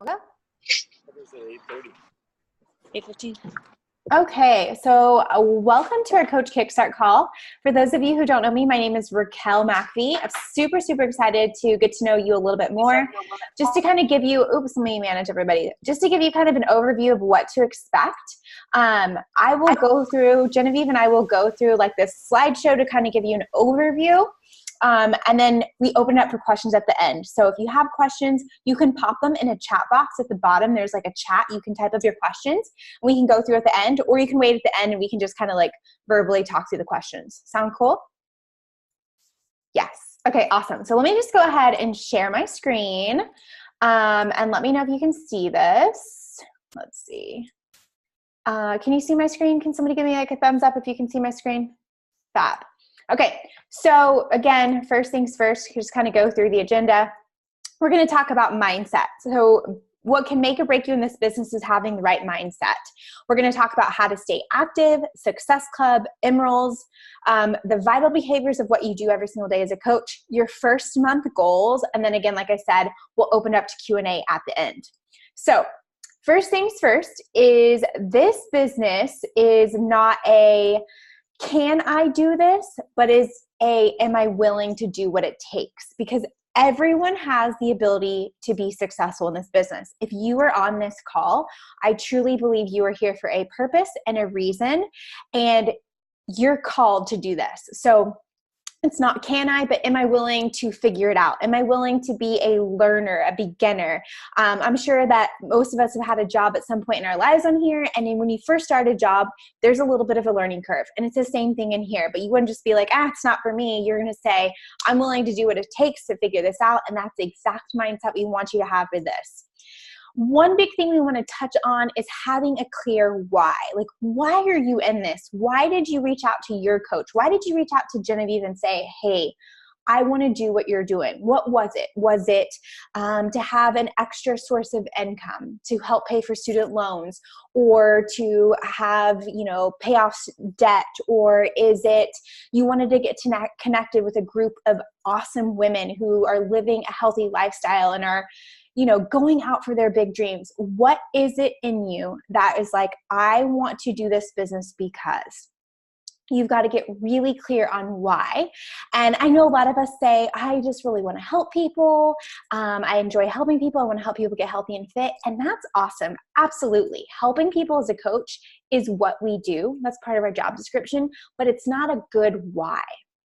Okay. 8:30. 8:15. Okay, so welcome to our Coach Kickstart call. For those of you who don't know me, my name is Raquel McVie. I'm super excited to get to know you a little bit more. Just to kind of give you, let me manage everybody. Just to give you kind of an overview of what to expect. I will go through, Genevieve and I will go through like this slideshow to kind of give you an overview. And then we open it up for questions at the end. So if you have questions, you can pop them in a chat box at the bottom. There's like a chat. You can type up your questions. And we can go through at the end, or you can wait at the end and we can just kind of like verbally talk through the questions. Sound cool? Yes. Okay, awesome. So let me just go ahead and share my screen. And let me know if you can see this. Let's see. Can you see my screen? Can somebody give me like a thumbs up if you can see my screen? Fab. Okay, so again, first things first, just kind of go through the agenda. We're going to talk about mindset. So what can make or break you in this business is having the right mindset. We're going to talk about how to stay active, Success Club, Emeralds, the vital behaviors of what you do every single day as a coach, your first month goals, and then again, like I said, we'll open up to Q&A at the end. So first things first is this business is not a can I do this, but am I willing to do what it takes? Because everyone has the ability to be successful in this business. If you are on this call, I truly believe you are here for a purpose and a reason, and you're called to do this. So it's not can I, but am I willing to figure it out? Am I willing to be a learner, a beginner? I'm sure that most of us have had a job at some point in our lives on here. And then when you first start a job, there's a little bit of a learning curve. And it's the same thing in here. But you wouldn't just be like, it's not for me. You're going to say, I'm willing to do what it takes to figure this out. And that's the exact mindset we want you to have for this. One big thing we want to touch on is having a clear why. Like, why are you in this? Why did you reach out to your coach? Why did you reach out to Genevieve and say, hey, I want to do what you're doing? What was it? Was it to have an extra source of income to help pay for student loans, or to have, pay off debt? Or is it you wanted to get connected with a group of awesome women who are living a healthy lifestyle and are going out for their big dreams? What is it in you that is like, I want to do this business because? You've got to get really clear on why. And I know a lot of us say, I just really want to help people. I enjoy helping people. I want to help people get healthy and fit. And that's awesome. Absolutely. Helping people as a coach is what we do. That's part of our job description, but it's not a good why.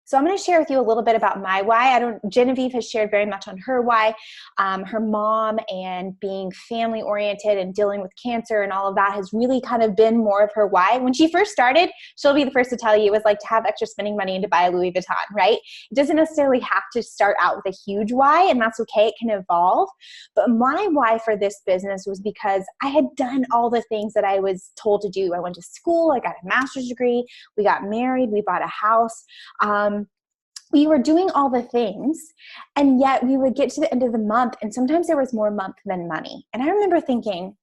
So I'm going to share with you a little bit about my why. Genevieve has shared very much on her why, her mom and being family oriented and dealing with cancer and all of that has really kind of been more of her why. When she first started, she'll be the first to tell you it was like to have extra spending money and to buy a Louis Vuitton, right? It doesn't necessarily have to start out with a huge why, and that's okay. It can evolve. But my why for this business was because I had done all the things that I was told to do. I went to school, I got a master's degree, we got married, we bought a house. We were doing all the things, and yet we would get to the end of the month, and sometimes there was more month than money. And I remember thinking,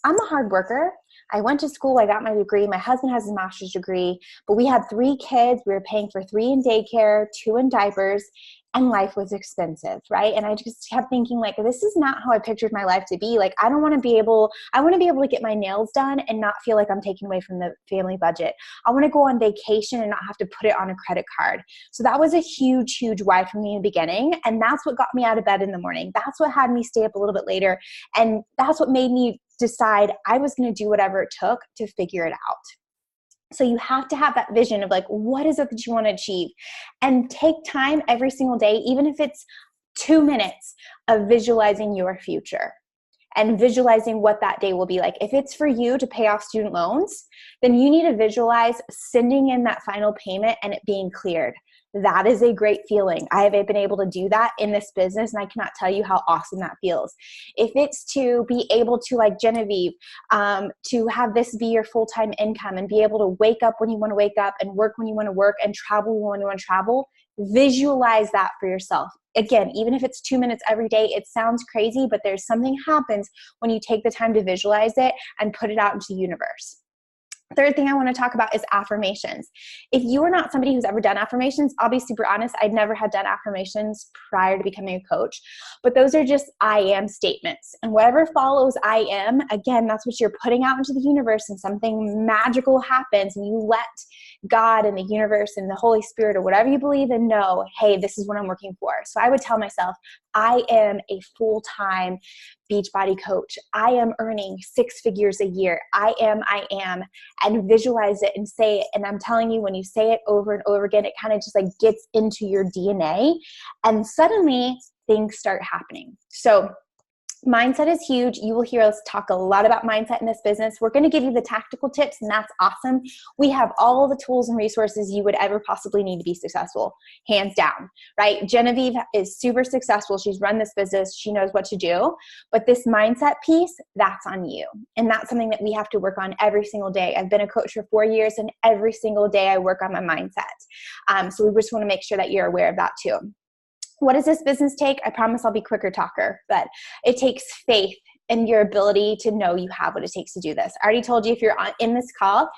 I'm a hard worker. I went to school. I got my degree. My husband has a master's degree, but we had 3 kids. We were paying for 3 in daycare, 2 in diapers, and life was expensive, right? And I just kept thinking, like, this is not how I pictured my life to be. Like, I want to be able to get my nails done and not feel like I'm taking away from the family budget. I want to go on vacation and not have to put it on a credit card. So that was a huge why for me in the beginning. And that's what got me out of bed in the morning. That's what had me stay up a little bit later. And that's what made me decide I was going to do whatever it took to figure it out. So you have to have that vision of like, what is it that you want to achieve? And take time every single day, even if it's 2 minutes of visualizing your future and visualizing what that day will be like. If it's for you to pay off student loans, then you need to visualize sending in that final payment and it being cleared. That is a great feeling. I have been able to do that in this business, and I cannot tell you how awesome that feels. If it's to be able to, like Genevieve, to have this be your full-time income and be able to wake up when you want to wake up and work when you want to work and travel when you want to travel, visualize that for yourself. Again, even if it's 2 minutes every day, it sounds crazy, but there's something happens when you take the time to visualize it and put it out into the universe. Third thing I want to talk about is affirmations. If you are not somebody who's ever done affirmations, I'll be super honest, I'd never had done affirmations prior to becoming a coach, but those are just I am statements. And whatever follows I am, again, that's what you're putting out into the universe, and something magical happens and you let God and the universe and the Holy Spirit or whatever you believe in know, hey, this is what I'm working for. So I would tell myself, I am a full-time Beachbody coach. I am earning 6 figures a year. I am, and visualize it and say it. And I'm telling you, when you say it over and over again, it kind of just like gets into your DNA, and suddenly things start happening. So mindset is huge. You will hear us talk a lot about mindset in this business. We're going to give you the tactical tips, and that's awesome. We have all the tools and resources you would ever possibly need to be successful, hands down, right? Genevieve is super successful. She's run this business. She knows what to do. But this mindset piece, that's on you. And that's something that we have to work on every single day. I've been a coach for 4 years, and every single day I work on my mindset. So we just want to make sure that you're aware of that too. What does this business take? I promise I'll be quicker talker, but it takes faith in your ability to know you have what it takes to do this. I already told you, if you're in this call,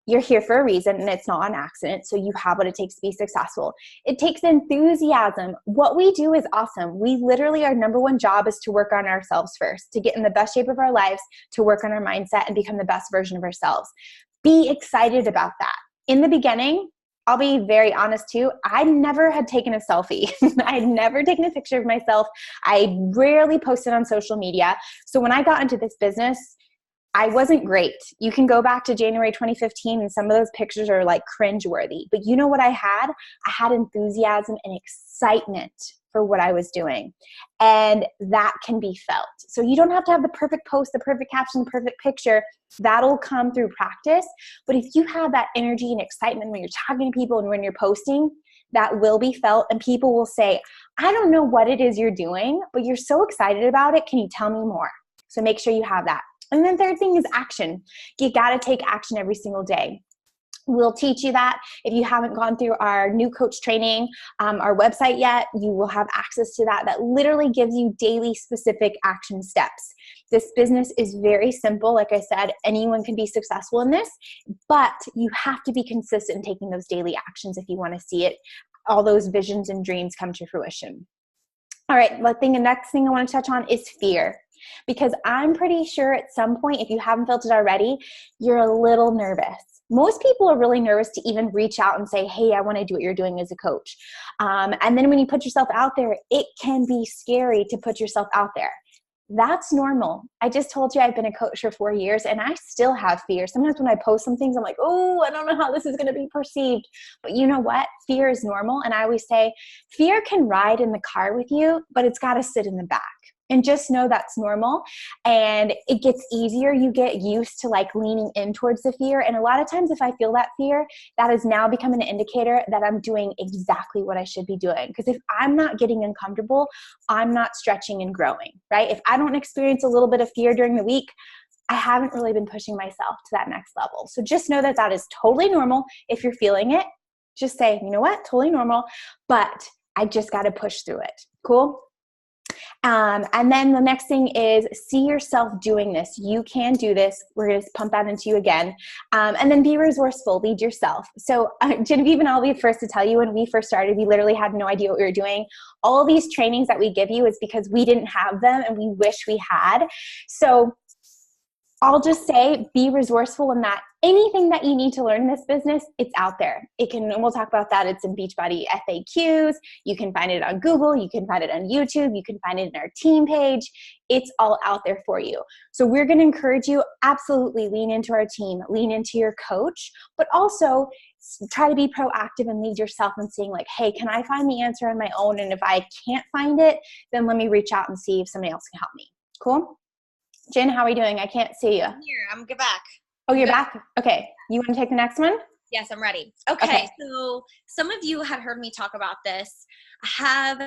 you're here for a reason, and it's not an accident. So you have what it takes to be successful. It takes enthusiasm. What we do is awesome. We literally, our number one job is to work on ourselves first, to get in the best shape of our lives, to work on our mindset and become the best version of ourselves. Be excited about that. In the beginning, I'll be very honest too, I never had taken a selfie. I had never taken a picture of myself. I rarely posted on social media. So when I got into this business, I wasn't great. You can go back to January 2015 and some of those pictures are like cringeworthy. But you know what I had? I had enthusiasm and excitement for what I was doing. And that can be felt. So you don't have to have the perfect post, the perfect caption, the perfect picture. That'll come through practice. But if you have that energy and excitement when you're talking to people and when you're posting, that will be felt, and people will say, I don't know what it is you're doing, but you're so excited about it. Can you tell me more? So make sure you have that. And then third thing is action. You got to take action every single day. We'll teach you that. If you haven't gone through our new coach training, our website yet, you will have access to that. That literally gives you daily specific action steps. This business is very simple. Like I said, anyone can be successful in this, but you have to be consistent in taking those daily actions if you want to see it, all those visions and dreams come to fruition. All right, the next thing I want to touch on is fear. Because I'm pretty sure at some point, if you haven't felt it already, you're a little nervous. Most people are really nervous to even reach out and say, hey, I want to do what you're doing as a coach. And then when you put yourself out there, it can be scary to put yourself out there. That's normal. I just told you I've been a coach for 4 years and I still have fear. Sometimes when I post some things, I'm like, oh, I don't know how this is going to be perceived. But you know what? Fear is normal. And I always say, fear can ride in the car with you, but it's got to sit in the back. And just know that's normal, and it gets easier. You get used to like leaning in towards the fear. And a lot of times if I feel that fear, that has now become an indicator that I'm doing exactly what I should be doing. Because if I'm not getting uncomfortable, I'm not stretching and growing, right? If I don't experience a little bit of fear during the week, I haven't really been pushing myself to that next level. So just know that that is totally normal. If you're feeling it, just say, you know what, totally normal, but I just got to push through it. Cool? And then the next thing is see yourself doing this. You can do this. We're going to pump that into you again. And then be resourceful. Lead yourself. So Genevieve and I'll be first to tell you, when we first started, we literally had no idea what we were doing. All these trainings that we give you is because we didn't have them and we wish we had. So I'll just say, be resourceful in that anything that you need to learn in this business, it's out there. And we'll talk about that. It's in Beachbody FAQs. You can find it on Google. You can find it on YouTube. You can find it in our team page. It's all out there for you. So we're going to encourage you, absolutely lean into our team, lean into your coach, but also try to be proactive and lead yourself and seeing like, hey, can I find the answer on my own? And if I can't find it, then let me reach out and see if somebody else can help me. Cool? Jen, how are we doing? I can't see you. I'm here. I'm back. Oh, you're back? Okay. You want to take the next one? Yes, I'm ready. Okay. So some of you had heard me talk about this. Have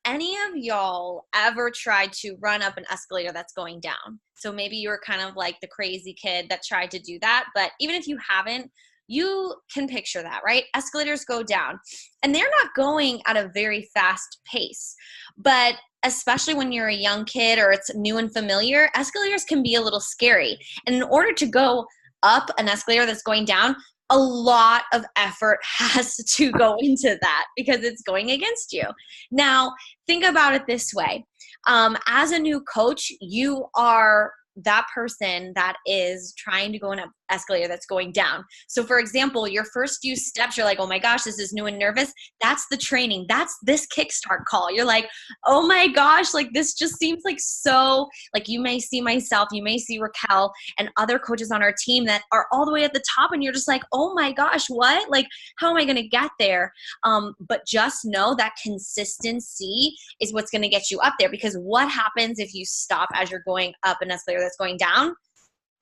any of y'all ever tried to run up an escalator that's going down? So maybe you're kind of like the crazy kid that tried to do that. But even if you haven't, you can picture that, right? Escalators go down and they're not going at a very fast pace. But especially when you're a young kid or it's new and familiar, escalators can be a little scary. And in order to go up an escalator that's going down, a lot of effort has to go into that because it's going against you. Now, think about it this way. As a new coach, you are that person that is trying to go in an escalator that's going down. So for example, your first few steps, you're like, oh my gosh, this is new and nervous. That's the training. That's this Kickstart call. You're like, oh my gosh, like this just seems like so, like you may see myself, you may see Raquel and other coaches on our team that are all the way at the top and you're just like, oh my gosh, what? Like, how am I going to get there? But just know that consistency is what's going to get you up there, because what happens if you stop as you're going up an escalator that's going down?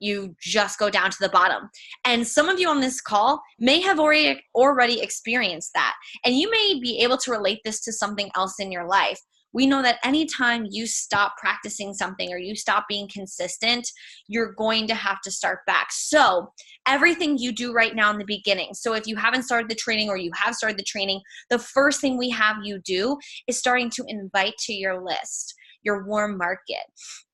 You just go down to the bottom. And some of you on this call may have already experienced that. And you may be able to relate this to something else in your life. We know that anytime you stop practicing something or you stop being consistent, you're going to have to start back. So everything you do right now in the beginning, so if you haven't started the training or you have started the training, the first thing we have you do is starting to invite to your list, your warm market.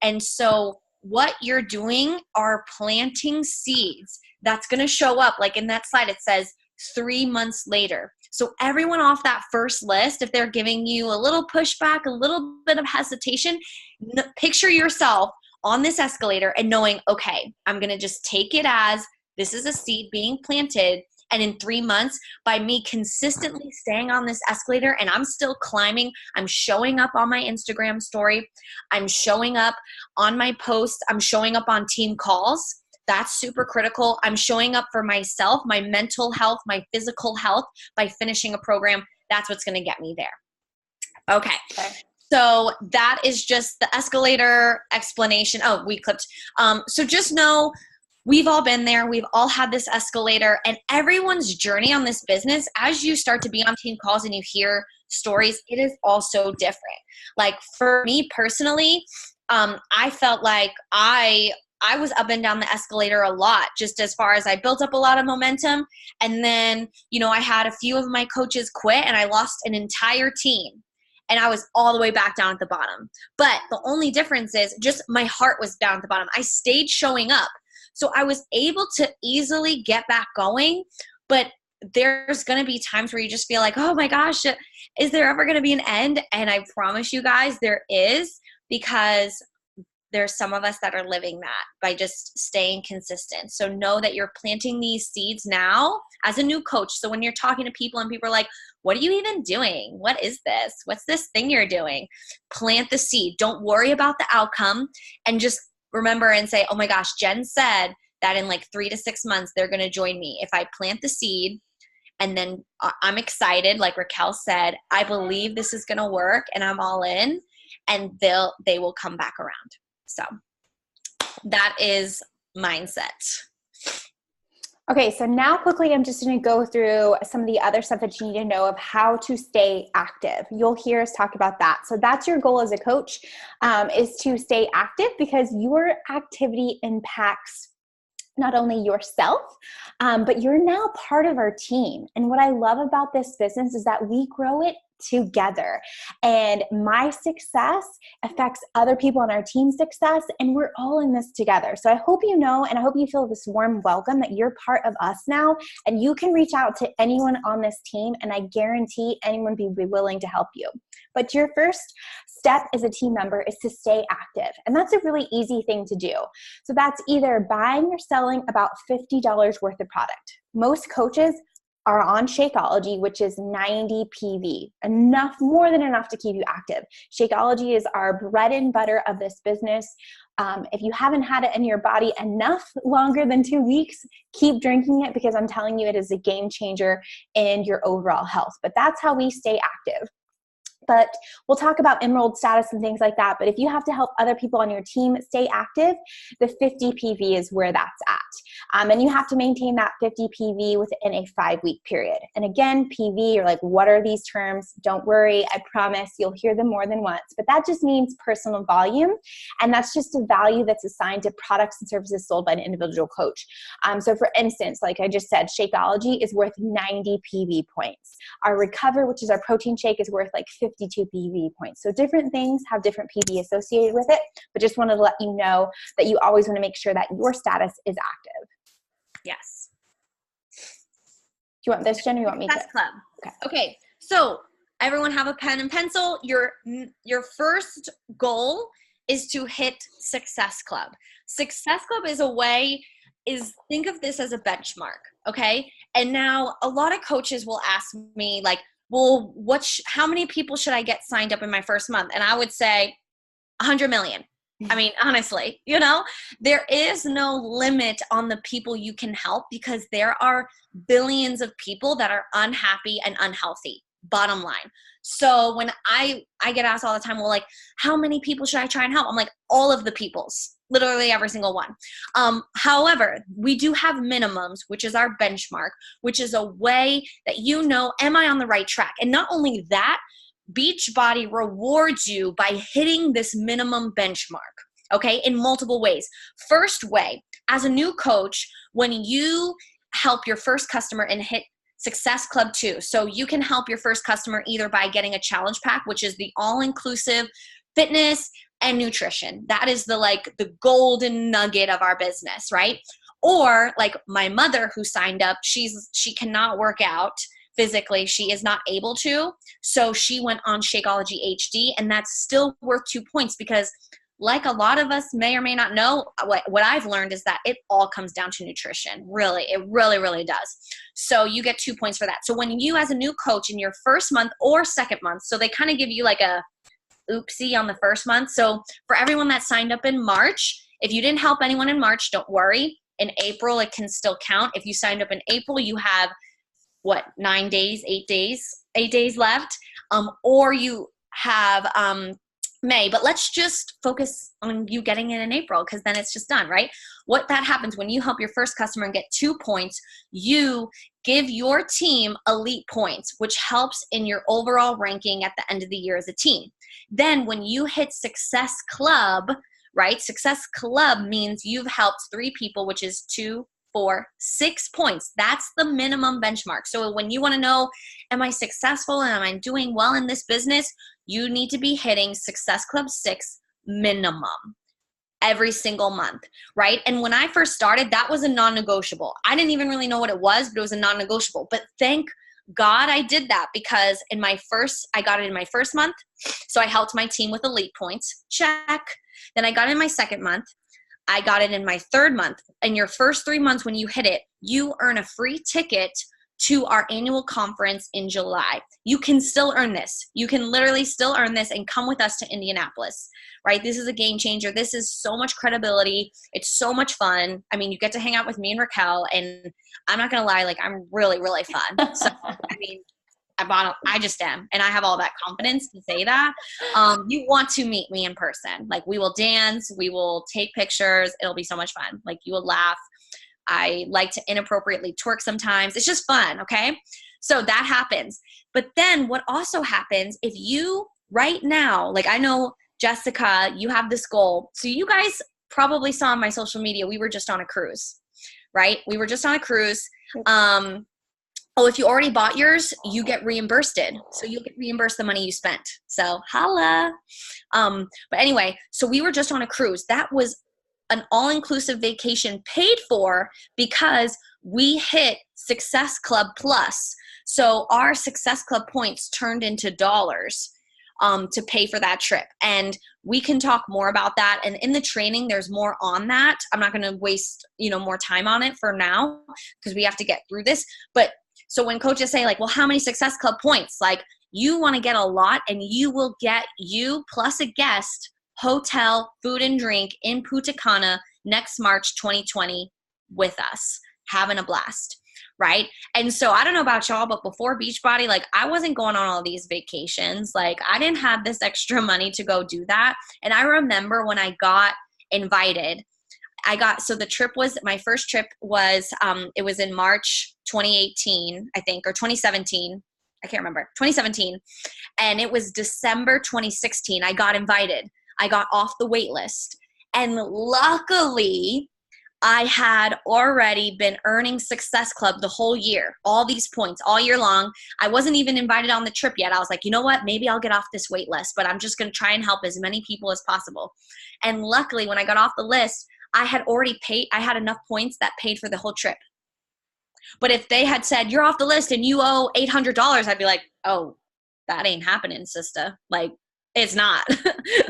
And so what you're doing are planting seeds that's going to show up. Like in that slide, it says 3 months later. So everyone off that first list, if they're giving you a little pushback, a little bit of hesitation, picture yourself on this escalator and knowing, okay, I'm going to just take it as this is a seed being planted. And in 3 months, by me consistently staying on this escalator and I'm still climbing, I'm showing up on my Instagram story, I'm showing up on my posts, I'm showing up on team calls. That's super critical. I'm showing up for myself, my mental health, my physical health by finishing a program. That's what's going to get me there. Okay. So that is just the escalator explanation. Oh, we clipped. So just know we've all been there. We've all had this escalator, and everyone's journey on this business, as you start to be on team calls and you hear stories, it is also different. Like for me personally, I felt like I was up and down the escalator a lot, just as far as I built up a lot of momentum. And then, I had a few of my coaches quit and I lost an entire team. And I was all the way back down at the bottom. But the only difference is just my heart was down at the bottom. I stayed showing up. So I was able to easily get back going, but there's going to be times where you just feel like, oh my gosh, is there ever going to be an end? And I promise you guys there is, because there's some of us that are living that by just staying consistent. So know that you're planting these seeds now as a new coach. So when you're talking to people and people are like, what are you even doing? What is this? What's this thing you're doing? Plant the seed. Don't worry about the outcome, and just remember and say, oh my gosh, Jen said that in like 3 to 6 months, they're going to join me. If I plant the seed and then I'm excited, like Raquel said, I believe this is going to work and I'm all in, and they will come back around. So that is mindset. Okay, so now quickly, I'm just going to go through some of the other stuff that you need to know of how to stay active. You'll hear us talk about that. So that's your goal as a coach, is to stay active, because your activity impacts not only yourself, but you're now part of our team. And what I love about this business is that we grow it together, and my success affects other people on our team's success, and we're all in this together. So I hope you know, and I hope you feel this warm welcome that you're part of us now, and you can reach out to anyone on this team, and I guarantee anyone will be willing to help you. But your first step as a team member is to stay active, and that's a really easy thing to do. So that's either buying or selling about $50 worth of product. Most coaches are on Shakeology, which is 90 PV, more than enough to keep you active. Shakeology is our bread and butter of this business. If you haven't had it in your body enough longer than 2 weeks, keep drinking it, because I'm telling you, it is a game changer in your overall health. But that's how we stay active. But we'll talk about enrolled status and things like that. But if you have to help other people on your team stay active, the 50 PV is where that's at. And you have to maintain that 50 PV within a 5-week period. And again, PV, you're like, what are these terms? Don't worry. I promise you'll hear them more than once. But that just means personal volume. And that's just a value that's assigned to products and services sold by an individual coach. So for instance, like I just said, Shakeology is worth 90 PV points. Our Recover, which is our protein shake, is worth like 52 PV points. So different things have different PV associated with it, but just wanted to let you know that you always want to make sure that your status is active. Yes. Do you want this, Jen, or you want me to? Success Club. Okay. So everyone have a pen and pencil. Your first goal is to hit Success Club. Success Club think of this as a benchmark. Okay. And now a lot of coaches will ask me like, well, how many people should I get signed up in my first month? And I would say 100 million. I mean, honestly, there is no limit on the people you can help because there are billions of people that are unhappy and unhealthy, bottom line. So when I get asked all the time, well, like, how many people should I try and help? I'm like, all of the peoples, literally every single one. However, we do have minimums, which is our benchmark, which is a way that am I on the right track? And not only that, Beachbody rewards you by hitting this minimum benchmark, okay, in multiple ways. First way, as a new coach, when you help your first customer and hit Success Club 2, so you can help your first customer either by getting a challenge pack, which is the all-inclusive fitness and nutrition. That is the golden nugget of our business, right? Or like my mother who signed up, she cannot work out physically, she is not able to. So she went on Shakeology HD, and that's still worth 2 points because like a lot of us may or may not know, what I've learned is that it all comes down to nutrition. Really, it really, really does. So you get 2 points for that. So when you as a new coach in your first month or second month, so they kind of give you like a oopsie on the first month. So for everyone that signed up in March, if you didn't help anyone in March, don't worry. In April, it can still count. If you signed up in April, you have 8 days left, or you have May, but let's just focus on you getting it in April because then it's just done, right? What that happens when you help your first customer and get 2 points, you give your team elite points, which helps in your overall ranking at the end of the year as a team. Then when you hit Success Club, right? Success Club means you've helped 3 people, which is 2, 4, 6 points. That's the minimum benchmark. So when you want to know, am I successful and am I doing well in this business? You need to be hitting Success Club 6 minimum every single month, right? And when I first started, that was a non-negotiable. I didn't even really know what it was, but it was a non-negotiable. But thank God I did that because I got it in my first month. So I helped my team with elite points. Check. Then I got it in my second month. I got it in my third month. In your first 3 months when you hit it, you earn a free ticket to our annual conference in July. You can still earn this. You can literally still earn this and come with us to Indianapolis, right? This is a game changer. This is so much credibility. It's so much fun. I mean, you get to hang out with me and Raquel, and I'm not going to lie, like I'm really, really fun. So, I mean, I just am. And I have all that confidence to say that. You want to meet me in person. Like we will dance, we will take pictures. It'll be so much fun. Like you will laugh. I like to inappropriately twerk sometimes. It's just fun. Okay. So that happens. But then what also happens if you right now, like I know Jessica, you have this goal. So you guys probably saw on my social media, we were just on a cruise, right? We were just on a cruise. If you already bought yours, you get reimbursed. So you'll get reimbursed the money you spent. So holla. But anyway, so we were just on a cruise. That was an all-inclusive vacation paid for because we hit Success Club Plus. So our Success Club points turned into dollars to pay for that trip. And we can talk more about that. And in the training, there's more on that. I'm not going to waste, more time on it for now because we have to get through this. But so when coaches say like, well, how many Success Club points? Like you want to get a lot and you will get you plus a guest hotel, food and drink in Punta Cana next March 2020 with us, having a blast, right? And so I don't know about y'all, but before Beachbody, like I wasn't going on all these vacations. Like I didn't have this extra money to go do that. And I remember when I got invited, so the trip was, my first trip was, it was in March 2018, I think, or 2017. I can't remember, 2017. And it was December 2016. I got invited. I got off the wait list. And luckily, I had already been earning Success Club the whole year, all these points all year long. I wasn't even invited on the trip yet. I was like, you know what? Maybe I'll get off this wait list, but I'm just going to try and help as many people as possible. And luckily, when I got off the list, I had already paid. I had enough points that paid for the whole trip. But if they had said, you're off the list and you owe $800, I'd be like, oh, that ain't happening, sister. Like, it's not.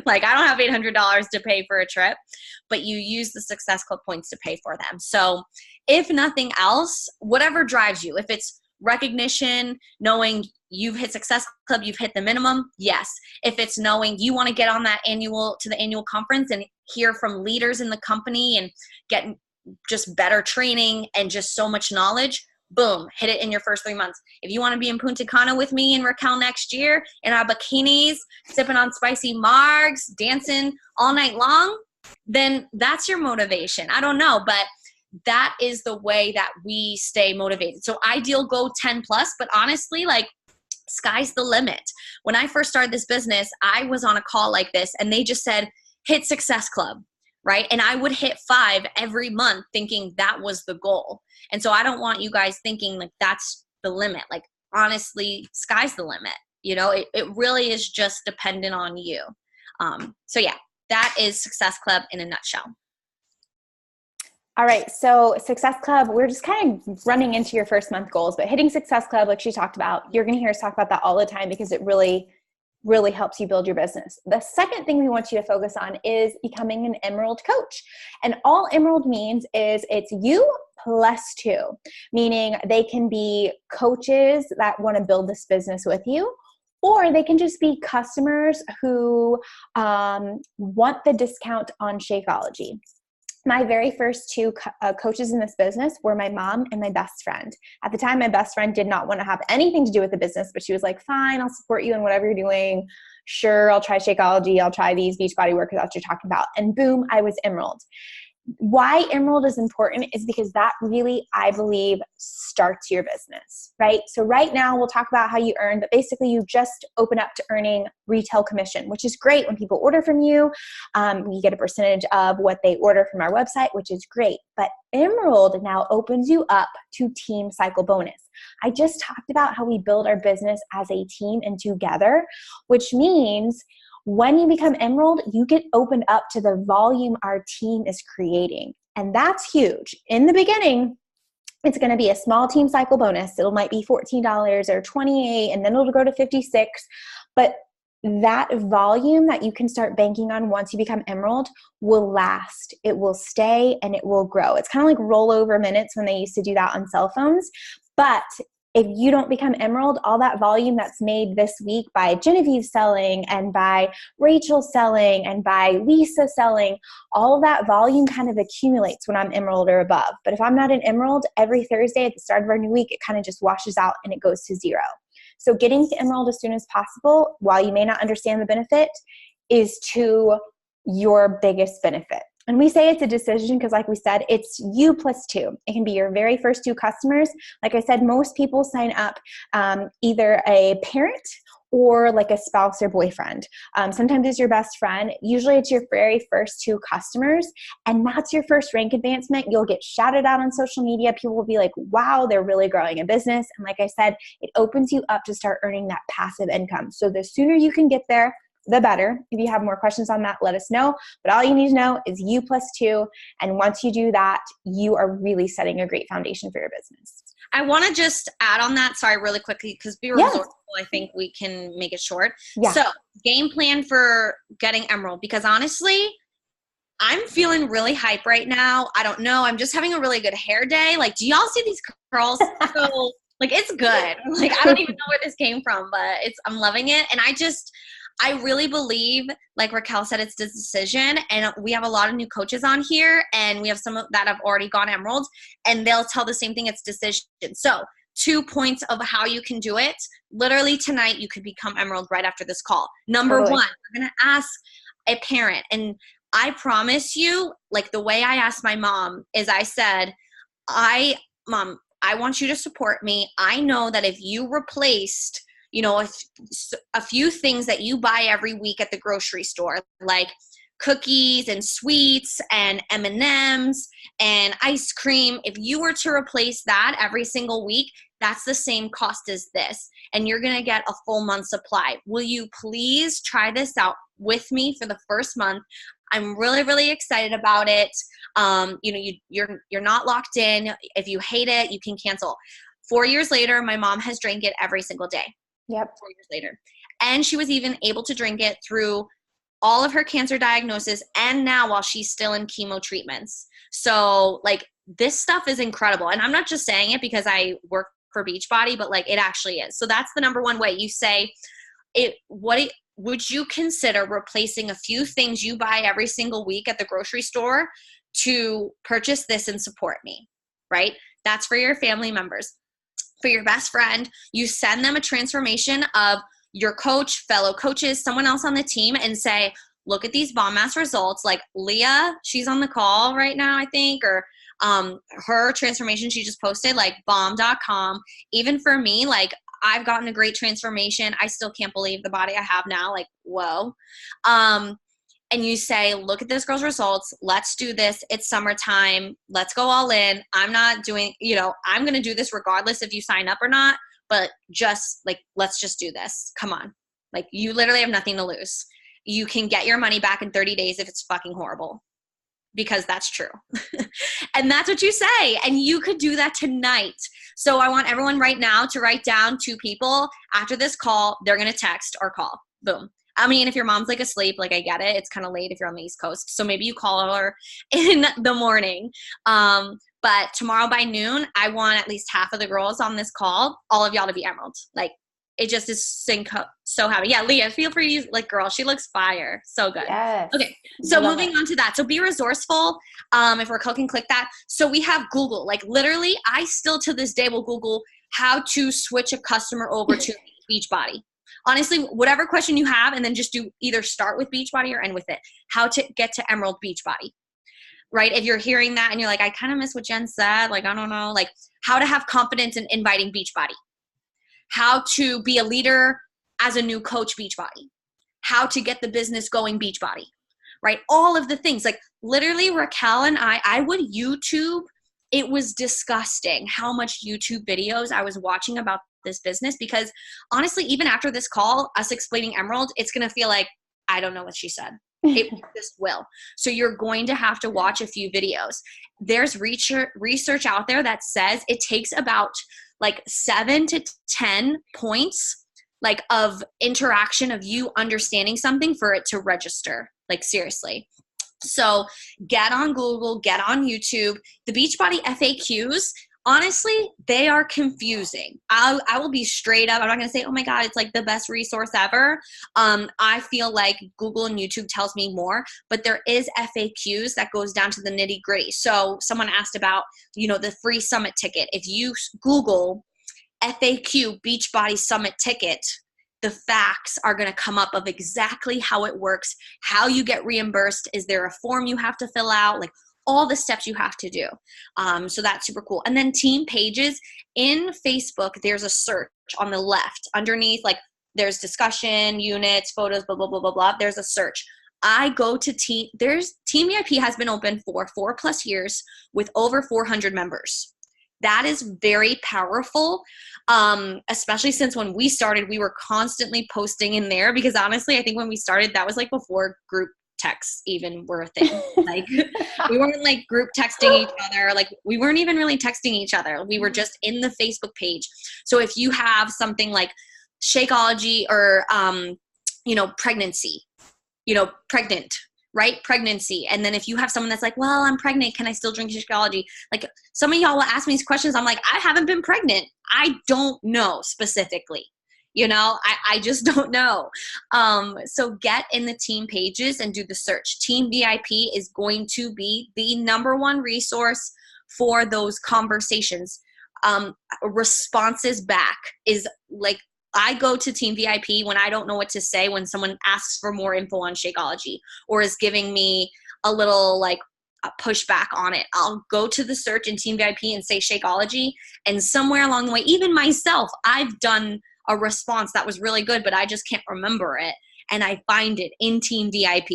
Like, I don't have $800 to pay for a trip, but you use the Success Club points to pay for them. So if nothing else, whatever drives you, if it's recognition, knowing you've hit Success Club, you've hit the minimum, yes. If it's knowing you want to get on that to the annual conference and hear from leaders in the company and get just better training and just so much knowledge, boom, hit it in your first 3 months. If you want to be in Punta Cana with me and Raquel next year in our bikinis, sipping on spicy margs, dancing all night long, then that's your motivation. I don't know, but that is the way that we stay motivated. So ideal go 10 plus, but honestly, like, sky's the limit. When I first started this business, I was on a call like this and they just said, hit Success Club, right? And I would hit 5 every month thinking that was the goal. And so I don't want you guys thinking like that's the limit. Like, honestly, sky's the limit. You know, it really is just dependent on you. So yeah, that is Success Club in a nutshell. All right. So Success Club, we're just kind of running into your first month goals, but hitting Success Club, like she talked about, you're going to hear us talk about that all the time because it really helps you build your business. The second thing we want you to focus on is becoming an Emerald coach. And all Emerald means is it's you plus 2, meaning they can be coaches that want to build this business with you, or they can just be customers who want the discount on Shakeology. My very first 2 coaches in this business were my mom and my best friend. At the time, my best friend did not want to have anything to do with the business, but she was like, fine, I'll support you in whatever you're doing. Sure, I'll try Shakeology. I'll try these Beachbody workouts you're talking about. And boom, I was Emerald. Why Emerald is important is because that really, I believe, starts your business, right? So right now we'll talk about how you earn, but basically you just open up to earning retail commission, which is great when people order from you. You get a percentage of what they order from our website, which is great. But Emerald now opens you up to team cycle bonus. I just talked about how we build our business as a team and together, which means when you become Emerald, you get opened up to the volume our team is creating. And that's huge. In the beginning, it's going to be a small team cycle bonus. It might be $14 or $28, and then it'll go to $56. But that volume that you can start banking on once you become Emerald will last. It will stay and it will grow. It's kind of like rollover minutes when they used to do that on cell phones. But if you don't become Emerald, all that volume that's made this week by Genevieve selling and by Rachel selling and by Lisa selling, all of that volume kind of accumulates when I'm Emerald or above. But if I'm not an Emerald, every Thursday at the start of our new week, it kind of just washes out and it goes to 0. So getting to Emerald as soon as possible, while you may not understand the benefit, is to your biggest benefit. And we say it's a decision because, like we said, it's you plus 2. It can be your very first 2 customers. Like I said, most people sign up either a parent or like a spouse or boyfriend. Sometimes it's your best friend. Usually it's your very first 2 customers, and that's your first rank advancement. You'll get shouted out on social media. People will be like, wow, they're really growing a business. And like I said, it opens you up to start earning that passive income. So the sooner you can get there, the better. If you have more questions on that, let us know. But all you need to know is you plus 2. And once you do that, you are really setting a great foundation for your business. I want to just add on that, sorry, really quickly, because be resourceful, I think we can make it short. Yeah. So game plan for getting Emerald, because honestly, I'm feeling really hype right now. I don't know. I'm just having a really good hair day. Like, do y'all see these curls? So, like, it's good. Like, I don't even know where this came from, but I'm loving it. And I really believe, like Raquel said, it's the decision. And we have a lot of new coaches on here, and we have some that have already gone Emerald, and they'll tell the same thing, it's decision. So 2 points of how you can do it. Literally tonight, you could become Emerald right after this call. Number 1, we're going to ask a parent. And I promise you, like the way I asked my mom is I said, Mom, I want you to support me. I know that if you replaced a few things that you buy every week at the grocery store, like cookies and sweets and M&Ms and ice cream, if you were to replace that every single week, that's the same cost as this. And you're going to get a full month supply. Will you please try this out with me for the first month? I'm really, really excited about it. You're not locked in. If you hate it, you can cancel. 4 years later, my mom has drank it every single day. Yep. 4 years later. And she was even able to drink it through all of her cancer diagnosis and now while she's still in chemo treatments. So like this stuff is incredible. And I'm not just saying it because I work for Beachbody, but like it actually is. So that's the number one way. You say would you consider replacing a few things you buy every single week at the grocery store to purchase this and support me, right? That's for your family members. For your best friend, you send them a transformation of your coach, fellow coaches, someone else on the team and say, look at these bomb mass results. Like Leah, she's on the call right now, I think, or her transformation she just posted, like bomb.com. Even for me, like I've gotten a great transformation. I still can't believe the body I have now. Like, whoa. And you say, look at this girl's results. Let's do this. It's summertime. Let's go all in. I'm not doing, I'm going to do this regardless if you sign up or not, but just like, let's just do this. Come on. Like you literally have nothing to lose. You can get your money back in 30 days if it's fucking horrible, because that's true. And that's what you say. And you could do that tonight. So I want everyone right now to write down 2 people after this call. They're going to text or call. Boom. I mean, if your mom's like asleep, like I get it. It's kind of late if you're on the East Coast. So maybe you call her in the morning. But tomorrow by noon, I want at least half of the girls on this call, all of y'all to be Emerald. Like it just is so happy. Yeah, Leah, feel free to use like girl. She looks fire. So good. Yes. Okay. So moving on to that. So be resourceful. If Raquel can click that. So we have Google. Like literally, I still to this day will Google how to switch a customer over to Beachbody. Honestly, whatever question you have, and then just do either start with Beachbody or end with it. How to get to Emerald Beachbody, right? If you're hearing that and you're like, I kind of miss what Jen said. Like, I don't know, like how to have confidence in inviting Beachbody, how to be a leader as a new coach Beachbody, how to get the business going Beachbody, right? All of the things like literally Raquel and I would YouTube. It was disgusting how much YouTube videos I was watching about this business, because honestly, even after this call, us explaining Emerald, it's going to feel like, I don't know what she said. It just will. So you're going to have to watch a few videos. There's research out there that says it takes about like 7 to 10 points like of interaction of you understanding something for it to register. Like seriously. So get on Google, get on YouTube. The Beachbody FAQs, honestly, they are confusing. I will be straight up. I'm not going to say, oh my God, it's like the best resource ever. I feel like Google and YouTube tells me more, but there is FAQs that goes down to the nitty gritty. So someone asked about, the free summit ticket. If you Google FAQ Beachbody summit ticket, the facts are going to come up of exactly how it works, how you get reimbursed. Is there a form you have to fill out? Like all the steps you have to do. So that's super cool. And then team pages in Facebook, there's a search on the left underneath, like there's discussion, units, photos, blah, blah, blah, blah, blah. There's a search. I go to Team VIP has been open for 4+ years with over 400 members. That is very powerful, especially since when we started, we were constantly posting in there because honestly, I think when we started, that was like before group texts even were a thing. Like we weren't like group texting each other. Like we weren't even really texting each other. We were just in the Facebook page. So if you have something like Shakeology or, pregnancy, pregnant, right? Pregnancy. And then if you have someone that's like, well, I'm pregnant, can I still drink Shakeology? Like some of y'all will ask me these questions. I'm like, I haven't been pregnant. I don't know specifically. I just don't know. So get in the team pages and do the search. Team VIP is going to be the number one resource for those conversations. Responses back is like, I go to Team VIP when I don't know what to say, when someone asks for more info on Shakeology or is giving me a little like a pushback on it. I'll go to the search in Team VIP and say Shakeology, and somewhere along the way, even myself, I've done a response that was really good, but I just can't remember it. And I find it in Team VIP.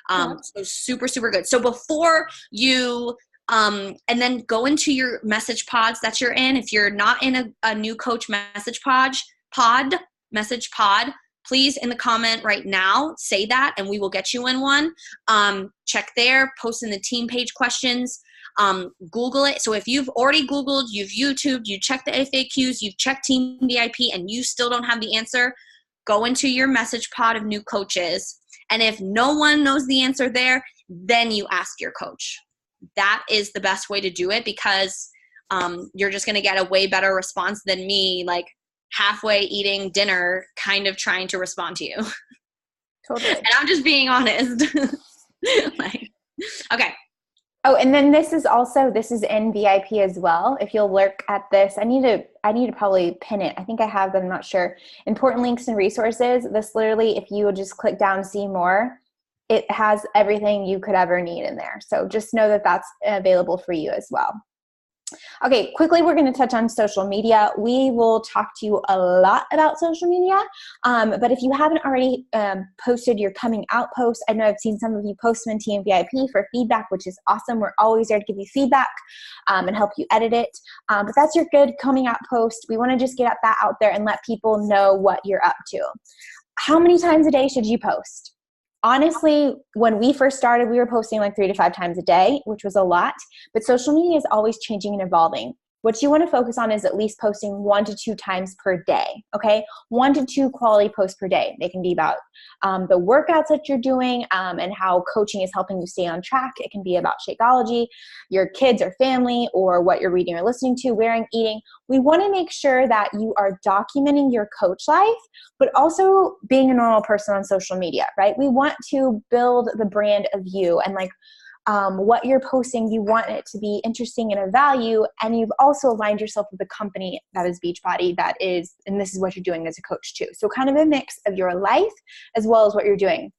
So super, super good. So before you, and then go into your message pods that you're in. If you're not in a new coach message pod, please in the comment right now, say that and we will get you in one. Check there, post in the team page questions, Google it. So if you've already Googled, you've YouTubed, you checked the FAQs, you've checked Team VIP and you still don't have the answer, go into your message pod of new coaches. And if no one knows the answer there, then you ask your coach. That is the best way to do it, because you're just going to get a way better response than me, like halfway eating dinner, kind of trying to respond to you. Totally. And I'm just being honest. Like, okay. Oh, and then this is in VIP as well. If you'll look at this, I need to probably pin it. I think I have, but I'm not sure. Important links and resources. This literally, if you will just click down, see more, it has everything you could ever need in there. So just know that that's available for you as well. Okay, quickly, we're going to touch on social media. We will talk to you a lot about social media, but if you haven't already posted your coming out post, I know I've seen some of you post them in Team VIP for feedback, which is awesome. We're always there to give you feedback and help you edit it, but that's your good coming out post. We want to just get that out there and let people know what you're up to. How many times a day should you post? Honestly, when we first started, we were posting like 3 to 5 times a day, which was a lot, but social media is always changing and evolving. What you want to focus on is at least posting 1 to 2 times per day, okay? 1 to 2 quality posts per day. They can be about the workouts that you're doing and how coaching is helping you stay on track. It can be about Shakeology, your kids or family, or what you're reading or listening to, wearing, eating. We want to make sure that you are documenting your coach life, but also being a normal person on social media, right? We want to build the brand of you and like what you're posting, you want it to be interesting and of value, and you've also aligned yourself with a company that is Beachbody, that is, and this is what you're doing as a coach too. So kind of a mix of your life as well as what you're doing.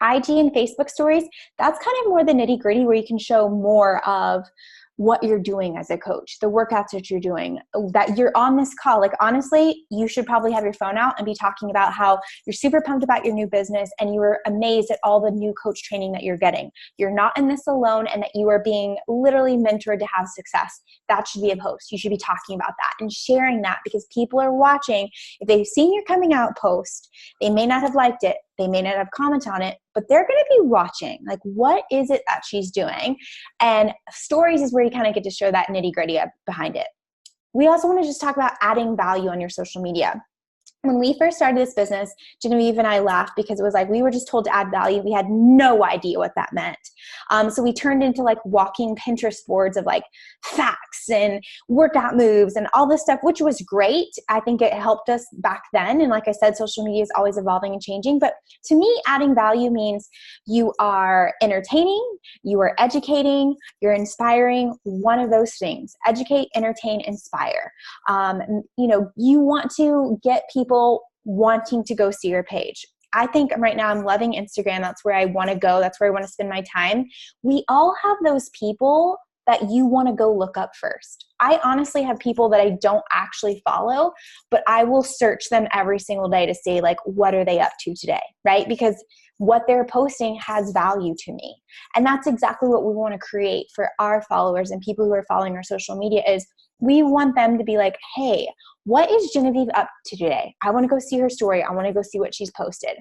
IG and Facebook stories, that's kind of more the nitty gritty where you can show more of what you're doing as a coach, the workouts that you're doing, that you're on this call. Like honestly, you should probably have your phone out and be talking about how you're super pumped about your new business and you were amazed at all the new coach training that you're getting. You're not in this alone and that you are being literally mentored to have success. That should be a post. You should be talking about that and sharing that, because people are watching. If they've seen your coming out post, they may not have liked it. They may not have commented on it, but they're going to be watching. Like, what is it that she's doing? And stories is where you kind of get to show that nitty gritty behind it. We also want to just talk about adding value on your social media. When we first started this business, Genevieve and I laughed because it was like we were just told to add value. We had no idea what that meant. So we turned into like walking Pinterest boards of like facts and workout moves and all this stuff, which was great. I think it helped us back then. And like I said, social media is always evolving and changing. But to me, adding value means you are entertaining, you are educating, you're inspiring. One of those things: educate, entertain, inspire. You want to get people wanting to go see your page. I think right now I'm loving Instagram. That's where I want to go. That's where I want to spend my time. We all have those people that you want to go look up first. I honestly have people that I don't actually follow, but I will search them every single day to see like, what are they up to today, right? Because what they're posting has value to me. And that's exactly what we want to create for our followers and people who are following our social media. Is we want them to be like, hey, what is Genevieve up to today? I want to go see her story. I want to go see what she's posted.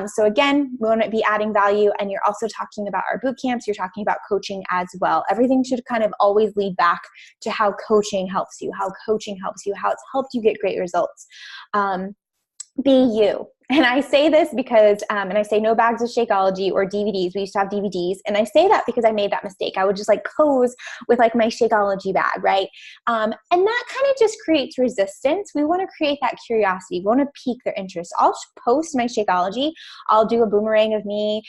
So again, we want to be adding value, and you're also talking about our boot camps. You're talking about coaching as well. Everything should kind of always lead back to how coaching helps you, how it's helped you get great results. Be you. And I say this because, and I say no bags of Shakeology or DVDs. We used to have DVDs. And I say that because I made that mistake. I would just like pose with like my Shakeology bag, right? And that kind of just creates resistance. We want to create that curiosity. We want to pique their interest. I'll post my Shakeology. I'll do a boomerang of me,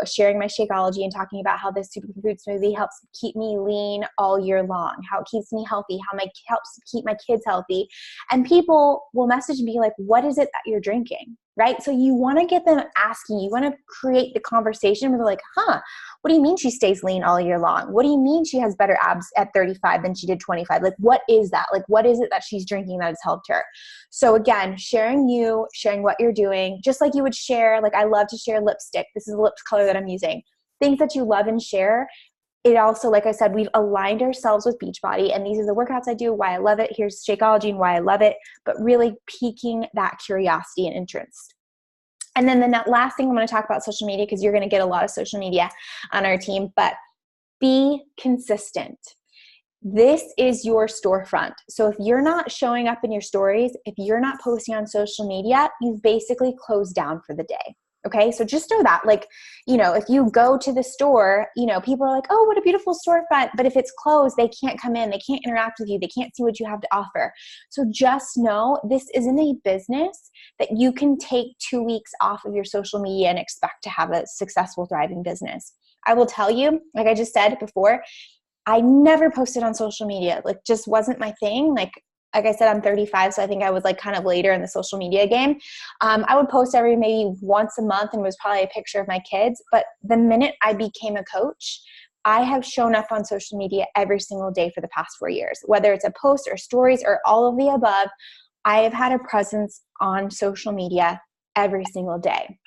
sharing my Shakeology and talking about how this superfood smoothie helps keep me lean all year long, how it keeps me healthy, how it helps keep my kids healthy. And people will message me like, what is it that you're drinking? Right? So you want to get them asking, you want to create the conversation where they're like, what do you mean she stays lean all year long? What do you mean she has better abs at 35 than she did 25? Like, what is that? Like, what is it that she's drinking that has helped her? So again, sharing what you're doing, just like you would share, like I love to share lipstick. This is the lip color that I'm using. Things that you love and share. it also, like I said, we've aligned ourselves with Beachbody, and these are the workouts I do, why I love it. Here's Shakeology and why I love it, but really piquing that curiosity and interest. And then the last thing I'm going to talk about social media, because you're going to get a lot of social media on our team, but be consistent. This is your storefront. So if you're not showing up in your stories, if you're not posting on social media, you've basically closed down for the day. Okay. So just know that, like, if you go to the store, people are like, oh, what a beautiful storefront. But if it's closed, they can't come in, they can't interact with you, they can't see what you have to offer. So just know this isn't a business that you can take 2 weeks off of your social media and expect to have a successful, thriving business. I will tell you, like I just said before, I never posted on social media. Like, just wasn't my thing. Like I said, I'm 35, so I think I was like kind of later in the social media game. I would post every maybe once a month, and it was probably a picture of my kids. But the minute I became a coach, I have shown up on social media every single day for the past 4 years. Whether it's a post or stories or all of the above, I have had a presence on social media every single day.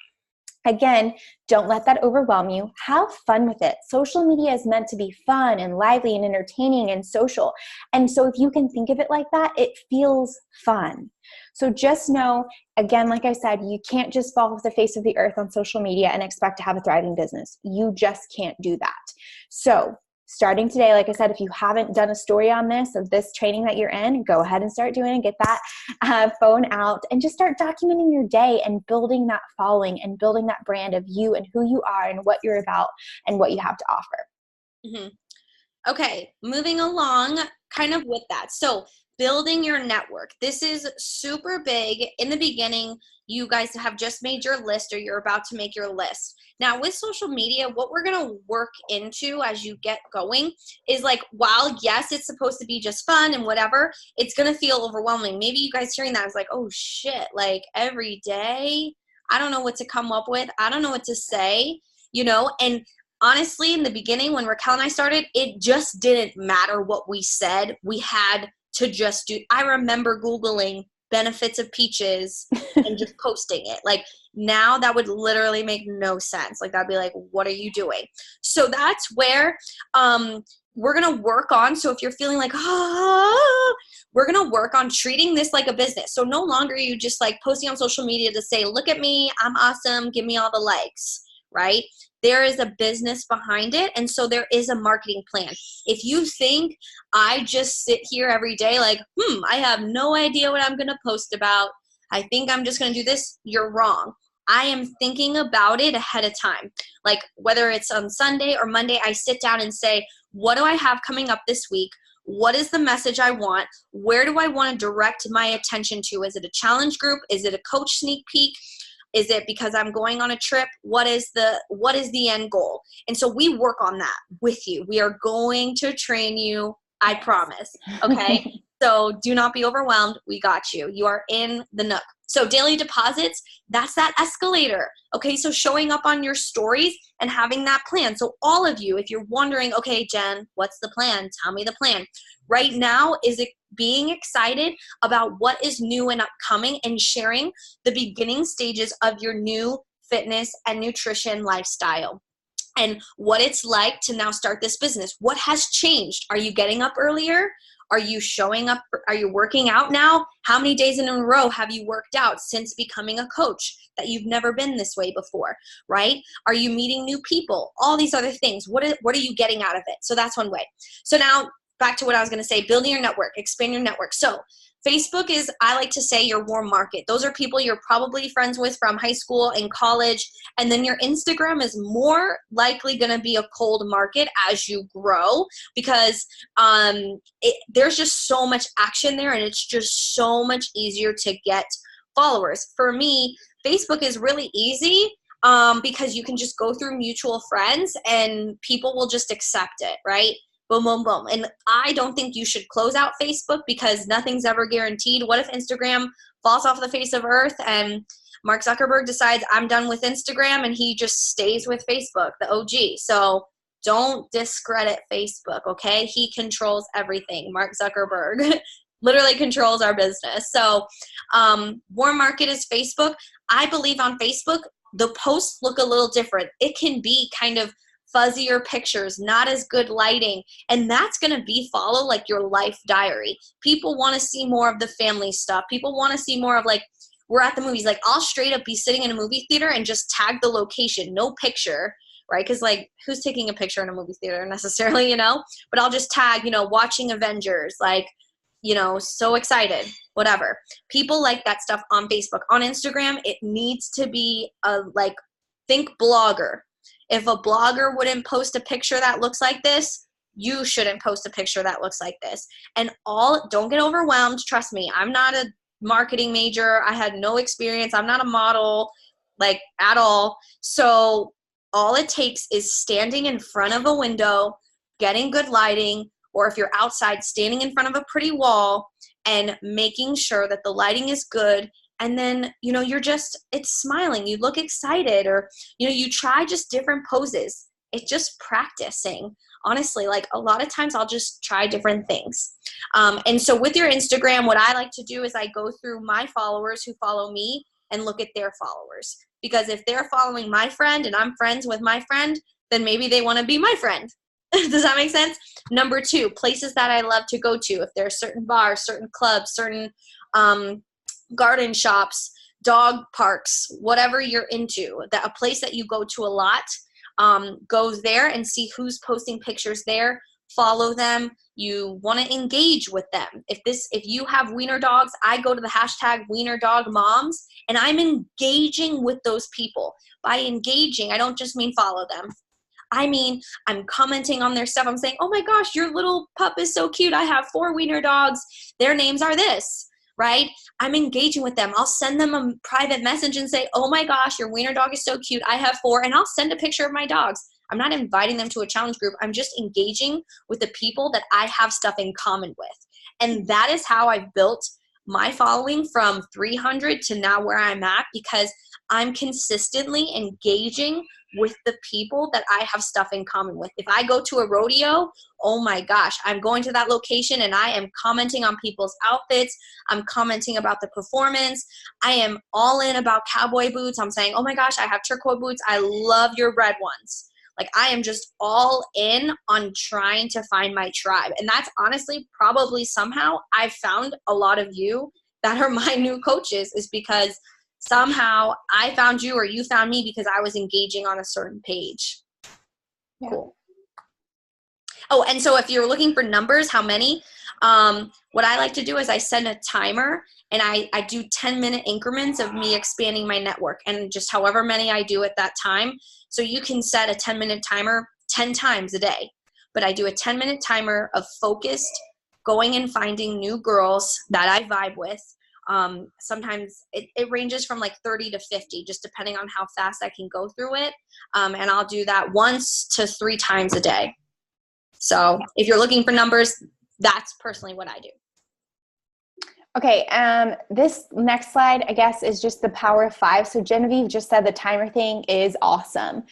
Again, don't let that overwhelm you. Have fun with it. Social media is meant to be fun and lively and entertaining and social. And so if you can think of it like that, it feels fun. So just know, again, like I said, you can't just fall off the face of the earth on social media and expect to have a thriving business. You just can't do that. So starting today, like I said, if you haven't done a story on this, of this training that you're in, go ahead and start doing it. Get that phone out and just start documenting your day and building that following and building that brand of you and who you are and what you're about and what you have to offer. Mm-hmm. Okay, moving along kind of with that. So building your network. This is super big. In the beginning, you guys have just made your list or you're about to make your list. Now with social media, what we're going to work into as you get going is like, while yes, it's supposed to be just fun and whatever, it's going to feel overwhelming. Maybe you guys hearing that is like, oh shit, like every day, I don't know what to come up with. I don't know what to say, and honestly, in the beginning, when Raquel and I started, it just didn't matter what we said. We had to just do. I remember Googling benefits of peaches and just posting it. Like now that would literally make no sense. Like I'd be like, what are you doing? So that's where we're going to work on. So if you're feeling like, we're going to work on treating this like a business. So no longer are you just like posting on social media to say, look at me, I'm awesome, give me all the likes, right? There is a business behind it. And so there is a marketing plan. If you think I just sit here every day like, I have no idea what I'm going to post about, I think I'm just going to do this, you're wrong. I am thinking about it ahead of time. Like whether it's on Sunday or Monday, I sit down and say, what do I have coming up this week? What is the message I want? Where do I want to direct my attention to? Is it a challenge group? Is it a coach sneak peek? Is it because I'm going on a trip? What is the end goal? And so we work on that with you. We are going to train you. I promise. Okay. So do not be overwhelmed. We got you. You are in the nook. So daily deposits, that's that escalator. Okay. So showing up on your stories and having that plan. So all of you, if you're wondering, okay, Jen, what's the plan? Tell me the plan. Right now, is it being excited about what is new and upcoming and sharing the beginning stages of your new fitness and nutrition lifestyle and what it's like to now start this business. What has changed? Are you getting up earlier? Are you showing up? Are you working out now? How many days in a row have you worked out since becoming a coach that you've never been this way before, right? Are you meeting new people? All these other things. What are you getting out of it? So that's one way. So now back to what I was going to say, building your network, expand your network. So Facebook is, I like to say, your warm market. Those are people you're probably friends with from high school and college. And then your Instagram is more likely going to be a cold market as you grow because there's just so much action there and it's just so much easier to get followers. For me, Facebook is really easy because you can just go through mutual friends and people will just accept it, right? Boom, boom, boom. And I don't think you should close out Facebook because nothing's ever guaranteed. What if Instagram falls off the face of earth and Mark Zuckerberg decides I'm done with Instagram and he just stays with Facebook, the OG. So don't discredit Facebook, okay? He controls everything. Mark Zuckerberg literally controls our business. So warm market is Facebook. I believe on Facebook, the posts look a little different. It can be kind of fuzzier pictures, not as good lighting. And that's going to be follow like your life diary. People want to see more of the family stuff. People want to see more of like, we're at the movies. Like I'll straight up be sitting in a movie theater and just tag the location, no picture, right? Because like who's taking a picture in a movie theater necessarily, you know? But I'll just tag, you know, watching Avengers, like, you know, so excited, whatever. People like that stuff on Facebook. On Instagram, it needs to be a like, think blogger. If a blogger wouldn't post a picture that looks like this, you shouldn't post a picture that looks like this. And don't get overwhelmed. Trust me, I'm not a marketing major. I had no experience. I'm not a model, like at all. So all it takes is standing in front of a window, getting good lighting, or if you're outside, standing in front of a pretty wall and making sure that the lighting is good. And then, you know, it's smiling. You look excited, or, you know, you try just different poses. It's just practicing. Honestly, like a lot of times I'll just try different things. And so with your Instagram, what I like to do is I go through my followers who follow me and look at their followers. Because if they're following my friend and I'm friends with my friend, then maybe they want to be my friend. Does that make sense? Number 2, places that I love to go to. If there are certain bars, certain clubs, certain garden shops, dog parks, whatever you're into, that a place that you go to a lot, goes there and see who's posting pictures there. Follow them. You want to engage with them. If you have wiener dogs, I go to the hashtag wiener dog moms, and I'm engaging with those people. By engaging, I don't just mean follow them. I mean, I'm commenting on their stuff. I'm saying, oh my gosh, your little pup is so cute. I have 4 wiener dogs. Their names are this, right? I'm engaging with them. I'll send them a private message and say, oh my gosh, your wiener dog is so cute. I have 4, and I'll send a picture of my dogs. I'm not inviting them to a challenge group. I'm just engaging with the people that I have stuff in common with. And that is how I've built my following from 300 to now where I'm at, because I'm consistently engaging with the people that I have stuff in common with. If I go to a rodeo, oh my gosh, I'm going to that location and I am commenting on people's outfits. I'm commenting about the performance. I am all in about cowboy boots. I'm saying, oh my gosh, I have turquoise boots. I love your red ones. Like I am just all in on trying to find my tribe. And that's honestly probably somehow I've found a lot of you that are my new coaches, is because somehow I found you or you found me because I was engaging on a certain page. Yeah. Cool. Oh, and so if you're looking for numbers, how many, what I like to do is I set a timer and I do 10-minute increments of me expanding my network, and just however many I do at that time. So you can set a 10-minute timer 10 times a day, but I do a 10-minute timer of focused going and finding new girls that I vibe with. Sometimes it ranges from like 30 to 50, just depending on how fast I can go through it. And I'll do that 1 to 3 times a day. So if you're looking for numbers, that's personally what I do. Okay, this next slide, I guess, is just the power of 5. So Genevieve just said the timer thing is awesome.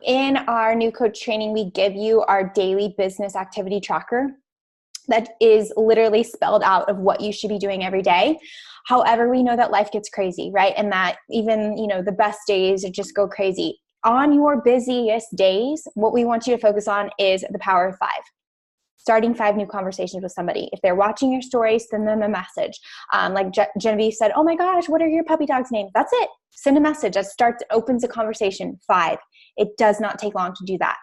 In our new coach training, we give you our daily business activity tracker that is literally spelled out of what you should be doing every day. However, we know that life gets crazy, right? And that even, the best days just go crazy. On your busiest days, what we want you to focus on is the power of 5. Starting 5 new conversations with somebody. If they're watching your story, send them a message. Like Genevieve said, oh my gosh, what are your puppy dog's names? That's it. Send a message. That opens a conversation. 5. It does not take long to do that.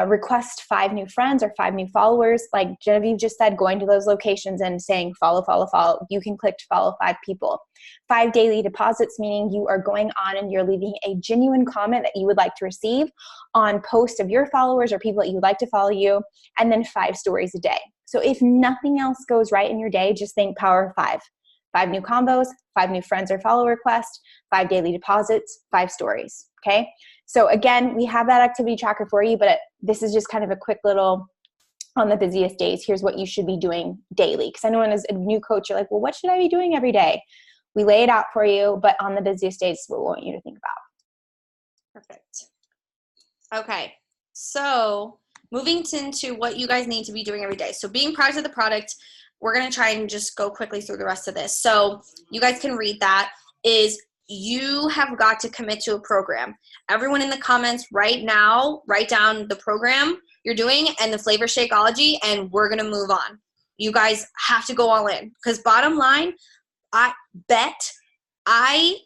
Request 5 new friends or 5 new followers. Like Genevieve just said, going to those locations and saying follow, follow, follow. You can click to follow 5 people. 5 daily deposits, meaning you are going on and you're leaving a genuine comment that you would like to receive on posts of your followers or people that you would like to follow you. And then 5 stories a day. So if nothing else goes right in your day, just think power of 5. 5 new combos, 5 new friends or follow requests, 5 daily deposits, 5 stories. Okay. So again, we have that activity tracker for you, but this is just kind of a quick little on the busiest days. Here's what you should be doing daily. Because I know as a new coach, you're like, well, what should I be doing every day? We lay it out for you, but on the busiest days, what we want you to think about. Perfect. Okay. So moving into what you guys need to be doing every day. So being proud of the product, we're going to try and just go quickly through the rest of this. So you guys can read that, is you have got to commit to a program. Everyone in the comments right now, write down the program you're doing and the flavor Shakeology, and we're going to move on. You guys have to go all in, because bottom line, I bet I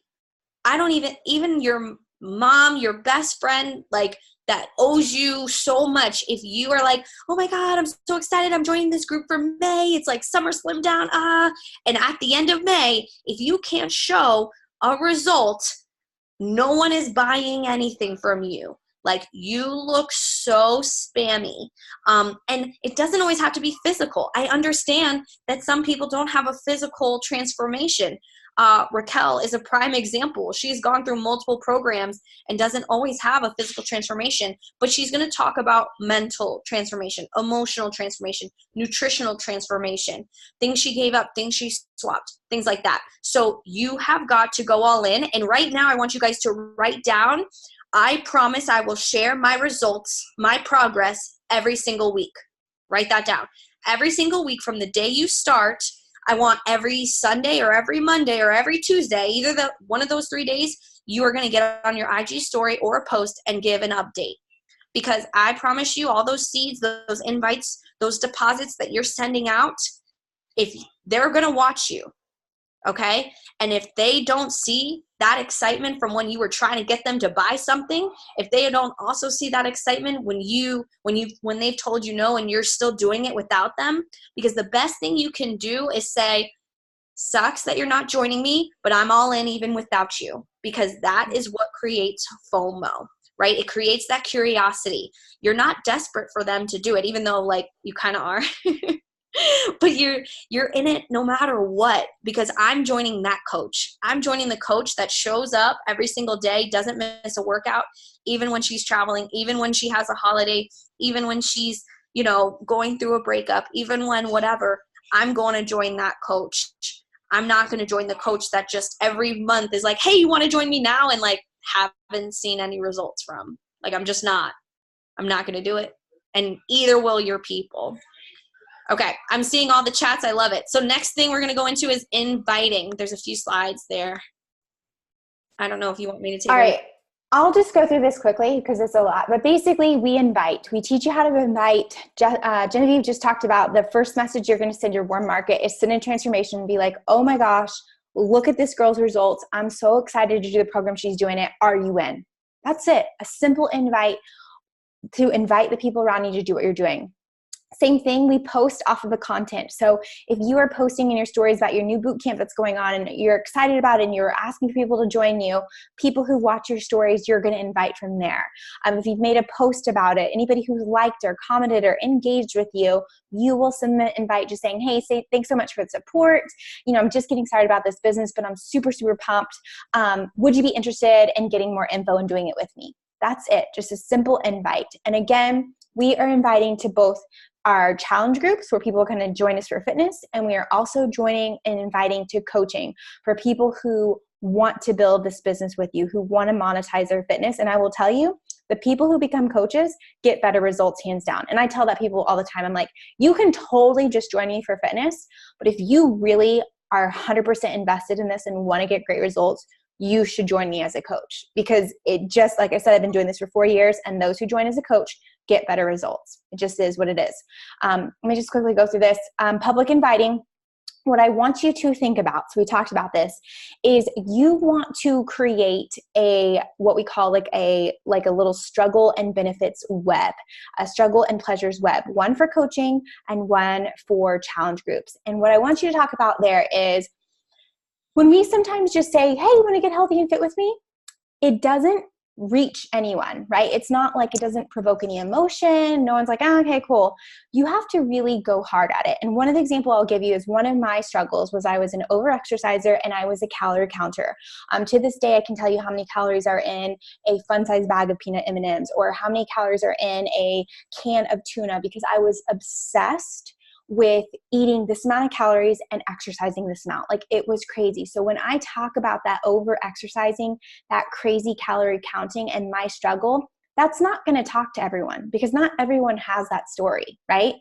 don't even your mom, your best friend, like, that owes you so much. If you are like, oh my God, I'm so excited, I'm joining this group for May, it's like summer slim down, and at the end of May, if you can't show a result, no one is buying anything from you. Like, you look so spammy. And it doesn't always have to be physical. I understand that some people don't have a physical transformation. Raquel is a prime example. She's gone through multiple programs and doesn't always have a physical transformation, but she's going to talk about mental transformation, emotional transformation, nutritional transformation, things she gave up, things she swapped, things like that. So you have got to go all in. And right now I want you guys to write down, I promise I will share my results, my progress every single week. Write that down. Every single week from the day you start. I want every Sunday or every Monday or every Tuesday, either one of those 3 days, you are going to get on your IG story or a post and give an update. Because I promise you, all those seeds, those invites, those deposits that you're sending out, if they're going to watch you, okay? And if they don't see that excitement from when you were trying to get them to buy something, if they don't also see that excitement when they've told you no and you're still doing it without them, because the best thing you can do is say, sucks that you're not joining me, but I'm all in even without you, because that is what creates FOMO, right? It creates that curiosity. You're not desperate for them to do it, even though like you kind of are. But you're in it no matter what, because I'm joining that coach. I'm joining the coach that shows up every single day, doesn't miss a workout, even when she's traveling, even when she has a holiday, even when she's, going through a breakup, even when whatever. I'm going to join that coach. I'm not going to join the coach that just every month is like, hey, you want to join me now? And like haven't seen any results from. Like, I'm not going to do it. And either will your people. Okay, I'm seeing all the chats. I love it. So next thing we're going to go into is inviting. There's a few slides there. I don't know if you want me to take All right. I'll just go through this quickly because it's a lot. But basically, we invite. We teach you how to invite. Genevieve just talked about the first message you're going to send your warm market is send in transformation and be like, oh my gosh, look at this girl's results. I'm so excited to do the program. She's doing it. Are you in? That's it. A simple invite to invite the people around you to do what you're doing. Same thing, we post off of the content. So if you are posting in your stories about your new boot camp that's going on and you're excited about it and you're asking for people to join you, people who watch your stories, you're going to invite from there. If you've made a post about it, anybody who's liked or commented or engaged with you, you will send the invite just saying, hey, thanks so much for the support. I'm just getting started about this business, but I'm super, super pumped. Would you be interested in getting more info and doing it with me? That's it, just a simple invite. And again, we are inviting to both our challenge groups where people can join us for fitness, and we are also joining and inviting to coaching for people who want to build this business with you, who want to monetize their fitness. And I will tell you, the people who become coaches get better results hands down. And I tell that people all the time. I'm like, you can totally just join me for fitness, but if you really are 100% invested in this and want to get great results, you should join me as a coach, because it just, like I said, I've been doing this for 4 years, and those who join as a coach get better results. It just is what it is. Let me just quickly go through this. Public inviting. What I want you to think about, so we talked about this, is you want to create what we call like a little struggle and benefits web, a struggle and pleasures web, one for coaching and one for challenge groups. And what I want you to talk about there is, when we sometimes just say, hey, you want to get healthy and fit with me? It doesn't reach anyone, right? It's not like it doesn't provoke any emotion. No one's like, oh, okay, cool. You have to really go hard at it. And one of the examples I'll give you is one of my struggles was I was an over-exerciser and I was a calorie counter. To this day, I can tell you how many calories are in a fun-sized bag of peanut M&Ms or how many calories are in a can of tuna, because I was obsessed with eating this amount of calories and exercising this amount. Like, it was crazy. So when I talk about that over exercising, that crazy calorie counting and my struggle, that's not going to talk to everyone, because not everyone has that story, right?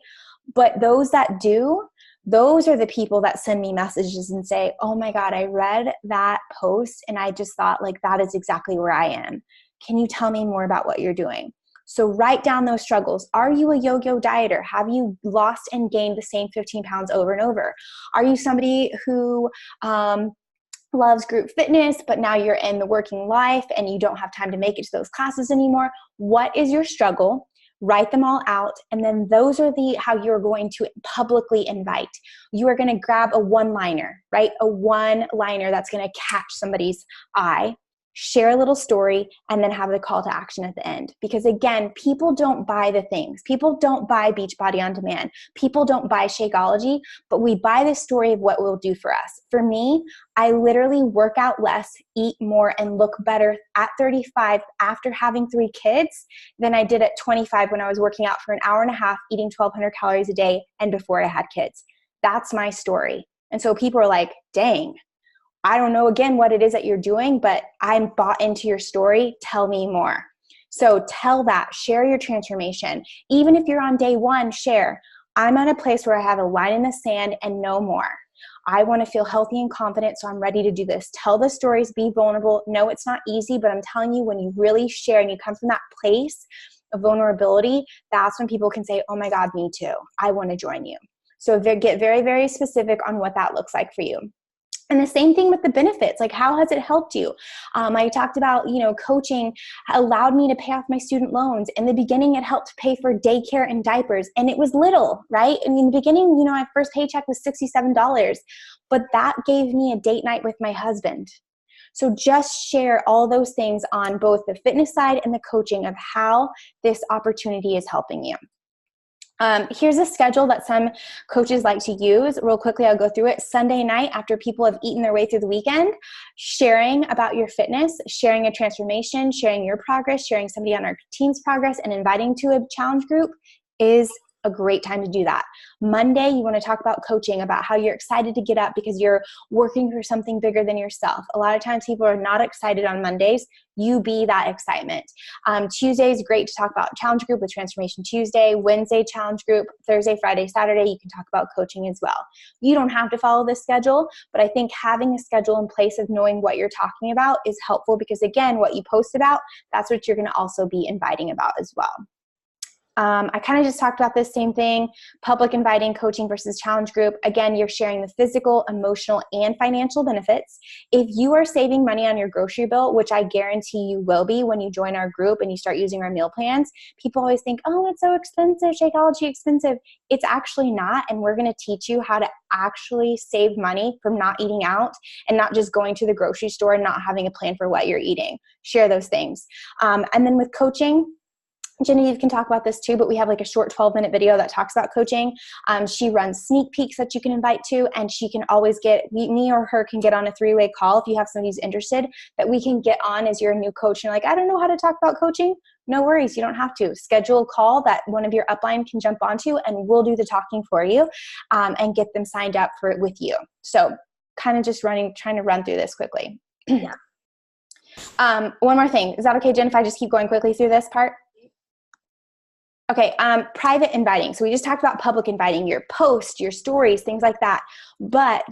But those that do, Those are the people that send me messages and say, oh my God, I read that post and I just thought like, that is exactly where I am. Can you tell me more about what you're doing? So write down those struggles. Are you a yo-yo dieter? Have you lost and gained the same 15 pounds over and over? Are you somebody who loves group fitness, but now you're in the working life and you don't have time to make it to those classes anymore? What is your struggle? Write them all out. And then those are how you're going to publicly invite. You are going to grab a one-liner, right? A one-liner that's going to catch somebody's eye. Share a little story, and then have the call to action at the end. Because again, people don't buy the things. People don't buy Beachbody On Demand. People don't buy Shakeology, but we buy the story of what it will do for us. For me, I literally work out less, eat more, and look better at 35 after having 3 kids than I did at 25 when I was working out for an hour and a half, eating 1,200 calories a day, and before I had kids. That's my story. And so people are like, dang, I don't know again what it is that you're doing, but I'm bought into your story. Tell me more. So tell that, share your transformation. Even if you're on day 1, share. I'm at a place where I have a line in the sand and no more. I want to feel healthy and confident, so I'm ready to do this. Tell the stories, be vulnerable. No, it's not easy, but I'm telling you, when you really share and you come from that place of vulnerability, that's when people can say, oh my God, me too. I want to join you. So get very, very specific on what that looks like for you. And the same thing with the benefits. Like, how has it helped you? I talked about, coaching allowed me to pay off my student loans. In the beginning, it helped pay for daycare and diapers. And it was little, right? And in the beginning, my first paycheck was $67. But that gave me a date night with my husband. So just share all those things on both the fitness side and the coaching of how this opportunity is helping you. Here's a schedule that some coaches like to use. Real quickly, I'll go through it. Sunday night, after people have eaten their way through the weekend, sharing about your fitness, sharing a transformation, sharing your progress, sharing somebody on our team's progress, and inviting to a challenge group is a great time to do that. Monday, you want to talk about coaching, about how you're excited to get up because you're working for something bigger than yourself. A lot of times people are not excited on Mondays. You be that excitement. Tuesday is great to talk about challenge group with Transformation Tuesday. Wednesday, challenge group. Thursday, Friday, Saturday, you can talk about coaching as well. You don't have to follow this schedule, but I think having a schedule in place of knowing what you're talking about is helpful because, again, what you post about, that's what you're going to also be inviting about as well. I kind of just talked about this same thing, public inviting, coaching versus challenge group. Again, you're sharing the physical, emotional, and financial benefits. If you are saving money on your grocery bill, which I guarantee you will be when you join our group and you start using our meal plans, people always think, oh, it's so expensive, Shakeology expensive. It's actually not, and we're going to teach you how to actually save money from not eating out and not just going to the grocery store and not having a plan for what you're eating. Share those things. And then with coaching, Genevieve can talk about this too, but we have like a short 12-minute video that talks about coaching. She runs sneak peeks that you can invite to, and she can always me or her can get on a 3-way call if you have somebody who's interested that we can get on as you're a new coach. And you're like, I don't know how to talk about coaching. No worries. You don't have to. Schedule a call that one of your upline can jump onto, and we'll do the talking for you and get them signed up for it with you. So kind of just trying to run through this quickly. Yeah. One more thing. Is that okay, Jen, if I just keep going quickly through this part? Okay, private inviting. So we just talked about public inviting, your posts, your stories, things like that. But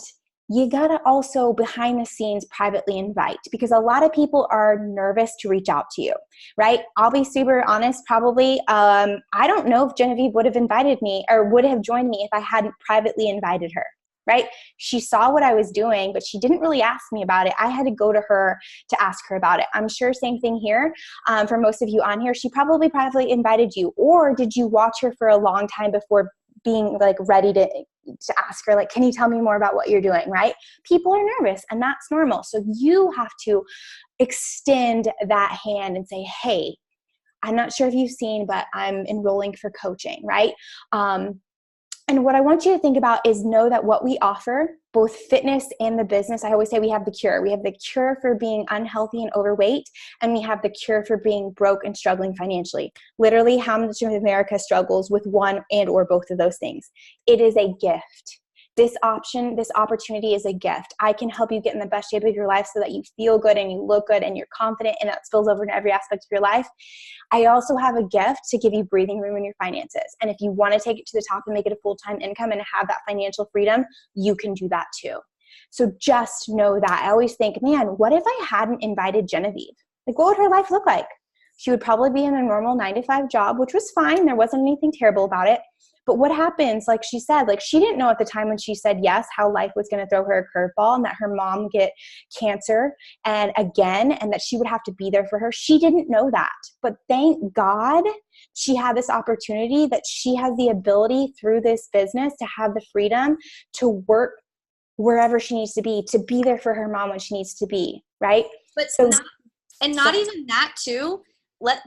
you got to also behind the scenes privately invite, because a lot of people are nervous to reach out to you, right? I'll be super honest, probably. I don't know if Genevieve would have invited me or would have joined me if I hadn't privately invited her. Right? She saw what I was doing, but she didn't really ask me about it. I had to go to her to ask her about it. I'm sure same thing here. For most of you on here, she probably privately invited you, or did you watch her for a long time before being like ready to ask her, like, can you tell me more about what you're doing, right? People are nervous, and that's normal. So you have to extend that hand and say, hey, I'm not sure if you've seen, but I'm enrolling for coaching, right? And what I want you to think about is know that what we offer, both fitness and the business, I always say we have the cure. We have the cure for being unhealthy and overweight, and we have the cure for being broke and struggling financially. Literally, how much of America struggles with one and or both of those things? It is a gift. this opportunity is a gift. I can help you get in the best shape of your life so that you feel good and you look good and you're confident, and that spills over into every aspect of your life. I also have a gift to give you breathing room in your finances. And if you want to take it to the top and make it a full-time income and have that financial freedom, you can do that too. So just know that. I always think, man, what if I hadn't invited Genevieve? Like, what would her life look like? She would probably be in a normal 9-to-5 job, which was fine. There wasn't anything terrible about it. But what happens, like she said, like she didn't know at the time when she said yes, how life was going to throw her a curveball and that her mom would get cancer and that she would have to be there for her. She didn't know that. But thank God she had this opportunity, that she has the ability through this business to have the freedom to work wherever she needs to be there for her mom when she needs to be, right? But not even that too.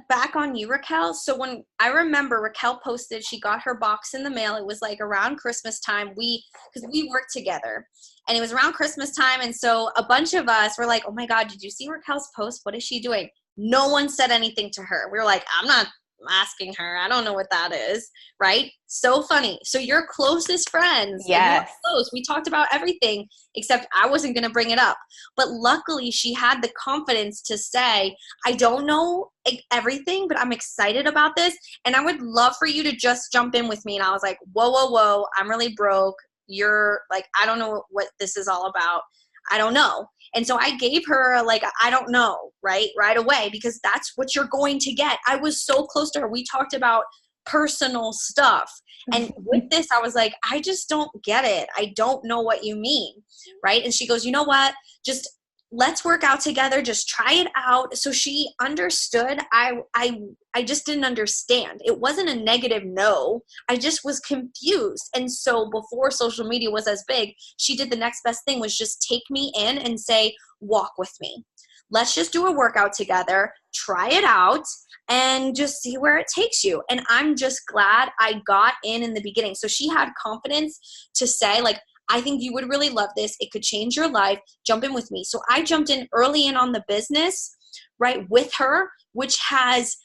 Back on you, Raquel. So when I remember Raquel posted, she got her box in the mail. It was like around Christmas time. Because we worked together, and it was around Christmas time. And so a bunch of us were like, oh my God, did you see Raquel's post? What is she doing? No one said anything to her. We were like, I'm not asking her. I don't know what that is. Right? So funny. So your closest friends, yes, close. We talked about everything except I wasn't going to bring it up. But luckily she had the confidence to say, I don't know everything, but I'm excited about this. And I would love for you to just jump in with me. And I was like, whoa. I'm really broke. You're like, I don't know what this is all about. I don't know. And so I gave her I don't know, right away, because that's what you're going to get. I was so close to her. We talked about personal stuff. And with this, I was like, I just don't get it. I don't know what you mean. Right. And she goes, you know what? Just let's work out together. Just try it out. So she understood. I just didn't understand. It wasn't a negative no. I just was confused. And so before social media was as big, she did the next best thing, was just take me in and say, walk with me. Let's just do a workout together, try it out, and just see where it takes you. And I'm just glad I got in the beginning. So she had confidence to say, like, I think you would really love this. It could change your life. Jump in with me. So I jumped in early on the business, right, with her, which has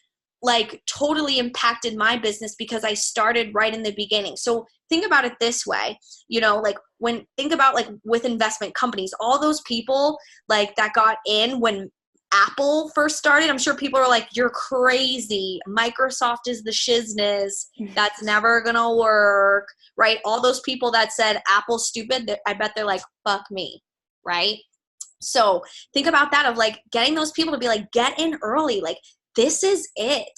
totally impacted my business because I started right in the beginning. So think about it this way, think about with investment companies, all those people that got in when Apple first started. I'm sure people are like, you're crazy. Microsoft is the shizness. That's never going to work, right? All those people that said Apple's stupid, I bet they're like, fuck me, right? So think about that, of getting those people to be get in early. This is it.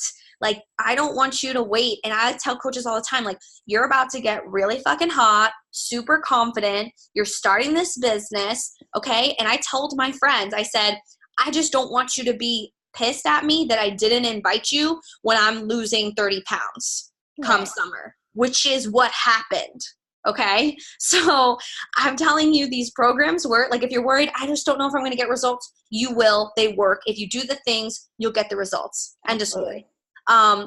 I don't want you to wait. And I tell coaches all the time, you're about to get really fucking hot, super confident. You're starting this business. Okay. And I told my friends, I said, I just don't want you to be pissed at me that I didn't invite you when I'm losing 30 pounds come summer, which is what happened. Okay. So I'm telling you, these programs work. If you're worried, I just don't know if I'm going to get results. You will. They work. If you do the things, you'll get the results. End of story.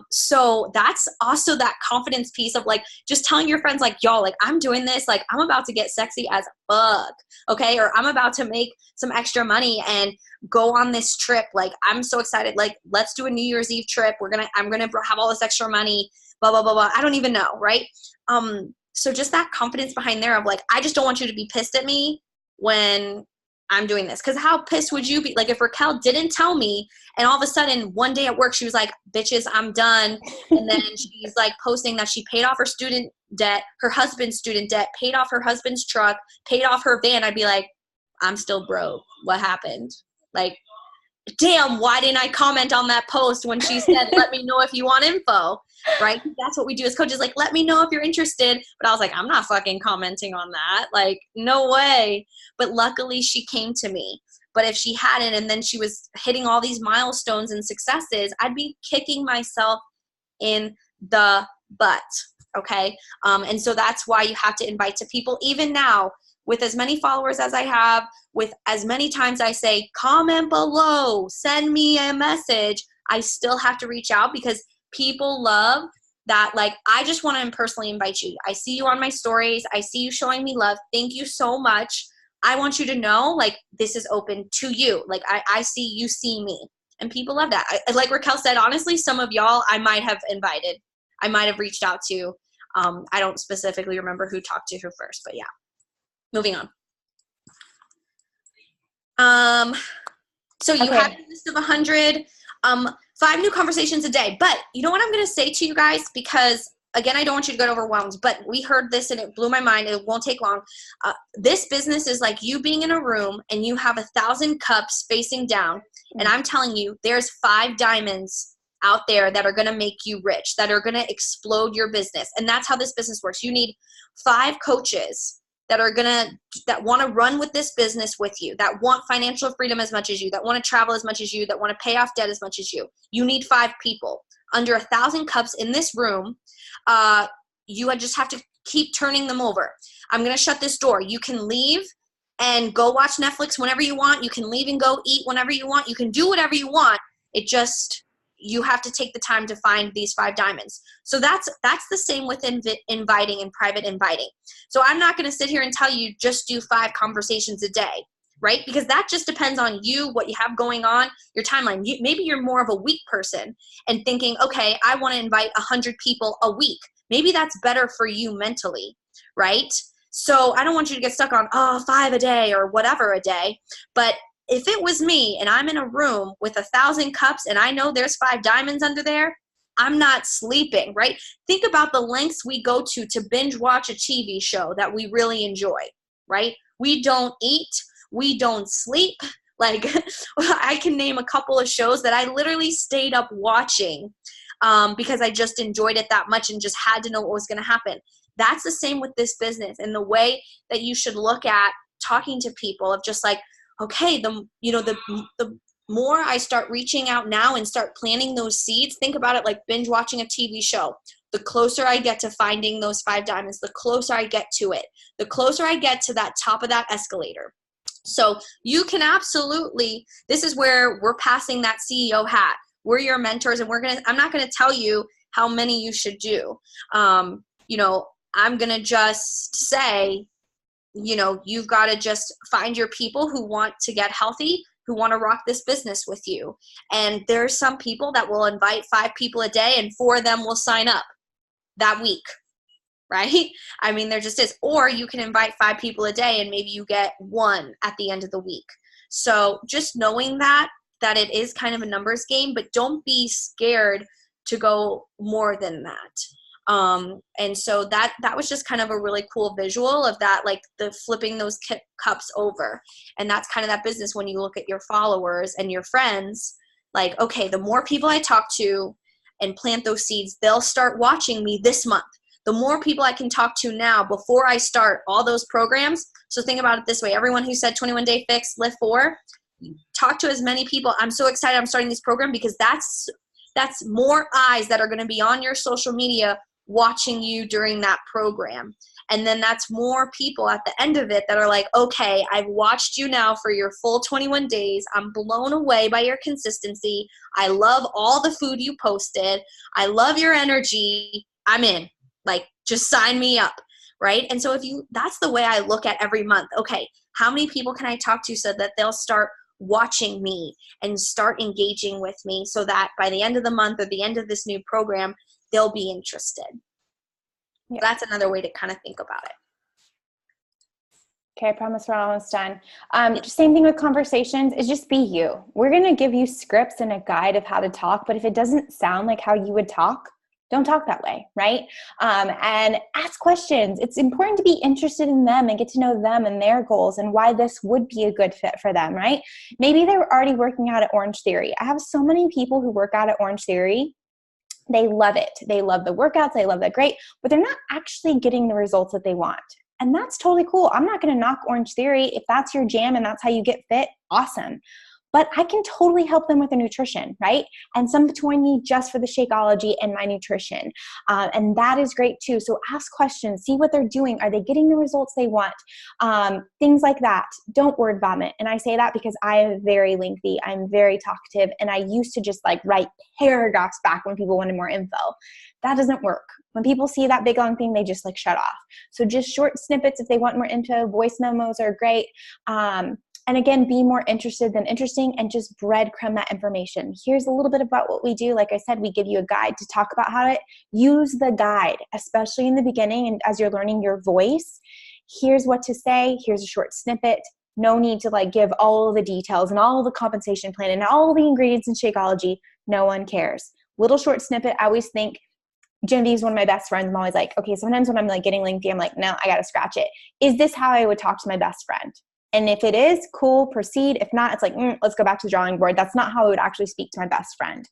So that's also that confidence piece of just telling your friends, y'all, I'm doing this, I'm about to get sexy as fuck. Okay. Or I'm about to make some extra money and go on this trip. I'm so excited. Let's do a New Year's Eve trip. I'm going to have all this extra money, blah, blah, blah, blah. I don't even know. Right. So just that confidence behind there of I just don't want you to be pissed at me when I'm doing this. Because how pissed would you be? If Raquel didn't tell me and all of a sudden one day at work she was like, bitches, I'm done. And then she's posting that she paid off her student debt, her husband's student debt, paid off her husband's truck, paid off her van. I'd be like, I'm still broke. What happened? Damn, why didn't I comment on that post when she said, let me know if you want info, right? That's what we do as coaches. Let me know if you're interested. But I was like, I'm not fucking commenting on that. No way. But luckily she came to me. But if she hadn't, and then she was hitting all these milestones and successes, I'd be kicking myself in the butt. Okay. And so that's why you have to invite to people. Even now, with as many followers as I have, with as many times I say, comment below, send me a message, I still have to reach out because people love that. I just want to personally invite you. I see you on my stories. I see you showing me love. Thank you so much. I want you to know, this is open to you. I see you see me. And people love that. Like Raquel said, honestly, some of y'all I might have invited. I might have reached out to. I don't specifically remember who talked to who first, but yeah. moving on. So you have a list of 100, 5 new conversations a day. But you know what I'm going to say to you guys? Because again, I don't want you to get overwhelmed, but we heard this and it blew my mind. It won't take long. This business is like you being in a room and you have 1,000 cups facing down. And I'm telling you, there's 5 diamonds out there that are going to make you rich, that are going to explode your business. And that's how this business works. You need 5 coaches that want to run with this business with you, that want financial freedom as much as you, that want to travel as much as you, that want to pay off debt as much as you. You need 5 people. Under 1,000 cups in this room, you just have to keep turning them over. I'm going to shut this door. You can leave and go watch Netflix whenever you want. You can leave and go eat whenever you want. You can do whatever you want. You have to take the time to find these 5 diamonds. So that's the same with inviting and private inviting. So I'm not going to sit here and tell you just do 5 conversations a day, right? Because that just depends on you, what you have going on, your timeline. Maybe you're more of a week person and thinking, okay, I want to invite 100 people a week. Maybe that's better for you mentally, right? So I don't want you to get stuck on, 5 a day or whatever a day. But if it was me and I'm in a room with 1,000 cups and I know there's 5 diamonds under there, I'm not sleeping, right? Think about the lengths we go to binge watch a TV show that we really enjoy, right? We don't eat. We don't sleep. Like I can name a couple of shows that I literally stayed up watching because I just enjoyed it that much and just had to know what was going to happen. That's the same with this business, and the way that you should look at talking to people of just like, okay, the more I start reaching out now and start planting those seeds, think about it like binge watching a TV show. The closer I get to finding those 5 diamonds, the closer I get to it, the closer I get to that top of that escalator. So you can absolutely, this is where we're passing that CEO hat. We're your mentors, and I'm not going to tell you how many you should do. I'm going to just say, you've got to just find your people who want to get healthy, who want to rock this business with you. And there's some people that will invite 5 people a day and 4 of them will sign up that week, right? I mean, there just is. Or you can invite 5 people a day and maybe you get 1 at the end of the week. So just knowing that it is kind of a numbers game, but don't be scared to go more than that. And so that was just kind of a really cool visual of that, like the flipping those cups over. And that's kind of that business when you look at your followers and your friends, like, okay, the more people I talk to and plant those seeds, they'll start watching me this month. The more people I can talk to now before I start all those programs. So think about it this way. Everyone who said 21 Day Fix, Lift 4, talk to as many people. I'm so excited I'm starting this program because that's more eyes that are going to be on your social media watching you during that program. And then that's more people at the end of it that are like, okay, I've watched you now for your full 21 days. I'm blown away by your consistency. I love all the food you posted. I love your energy. I'm in. Like, just sign me up, right? And so that's the way I look at every month. Okay, how many people can I talk to so that they'll start watching me and start engaging with me so that by the end of the month or the end of this new program, they'll be interested. Yeah. That's another way to kind of think about it. Okay, I promise we're almost done. Same thing with conversations is just be you. We're going to give you scripts and a guide of how to talk, but if it doesn't sound like how you would talk, don't talk that way, right? And ask questions. It's important to be interested in them and get to know them and their goals and why this would be a good fit for them, right? Maybe they're already working out at Orange Theory. I have so many people who work out at Orange Theory. They love it. They love the workouts. They love that great, but they're not actually getting the results that they want. And that's totally cool. I'm not going to knock Orange Theory. If that's your jam and that's how you get fit, awesome. But I can totally help them with their nutrition, right? And some join me just for the Shakeology and my nutrition. And that is great too. So ask questions, see what they're doing. Are they getting the results they want? Things like that. Don't word vomit. And I say that because I am very lengthy. I'm very talkative. And I used to just write paragraphs back when people wanted more info. That doesn't work. When people see that big long thing, they just shut off. So just short snippets if they want more info. Voice memos are great. And again, be more interested than interesting and just breadcrumb that information. Here's a little bit about what we do. Like I said, we give you a guide to talk about how to use the guide, especially in the beginning and as you're learning your voice. here's what to say, here's a short snippet. No need to like give all of the details and all of the compensation plan and all the ingredients in Shakeology. No one cares. Little short snippet. I always think, Genevieve is one of my best friends. I'm always like, okay, sometimes when I'm like getting lengthy, I'm like, no, I got to scratch it. Is this how I would talk to my best friend? And if it is, cool, proceed. If not, it's like, let's go back to the drawing board. That's not how I would actually speak to my best friend.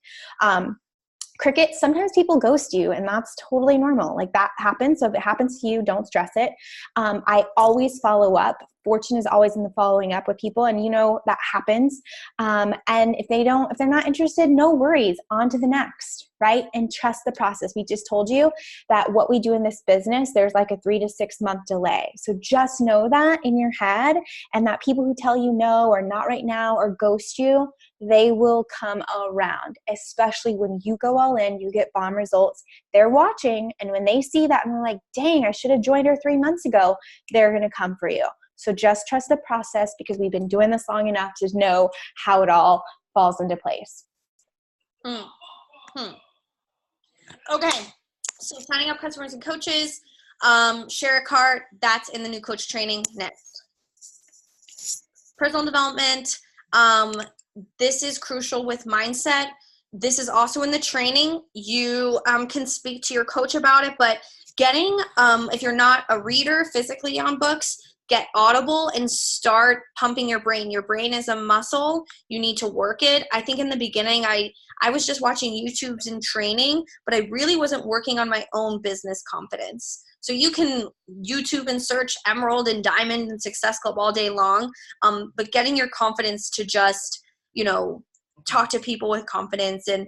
Cricket, sometimes people ghost you, and that's totally normal. Like that happens. So if it happens to you, don't stress it. I always follow up. Fortune is always in the following up with people, and that happens. And if they're not interested, no worries. On to the next, right? And trust the process. We just told you that what we do in this business, there's like a 3 to 6 month delay. So just know that in your head, and that people who tell you no or not right now or ghost you, they will come around, especially when you go all in, you get bomb results. They're watching, and when they see that and they're like, dang, I should have joined her 3 months ago, they're going to come for you. So just trust the process, because we've been doing this long enough to know how it all falls into place. Okay, so signing up customers and coaches, share a cart, that's in the new coach training next. Personal development, this is crucial with mindset. This is also in the training. You can speak to your coach about it, but getting, if you're not a reader physically on books, get Audible and start pumping your brain. Your brain is a muscle. You need to work it. I think in the beginning, I was just watching YouTubes and training, but I really wasn't working on my own business confidence. So you can YouTube and search Emerald and Diamond and Success Club all day long, but getting your confidence to just, talk to people with confidence and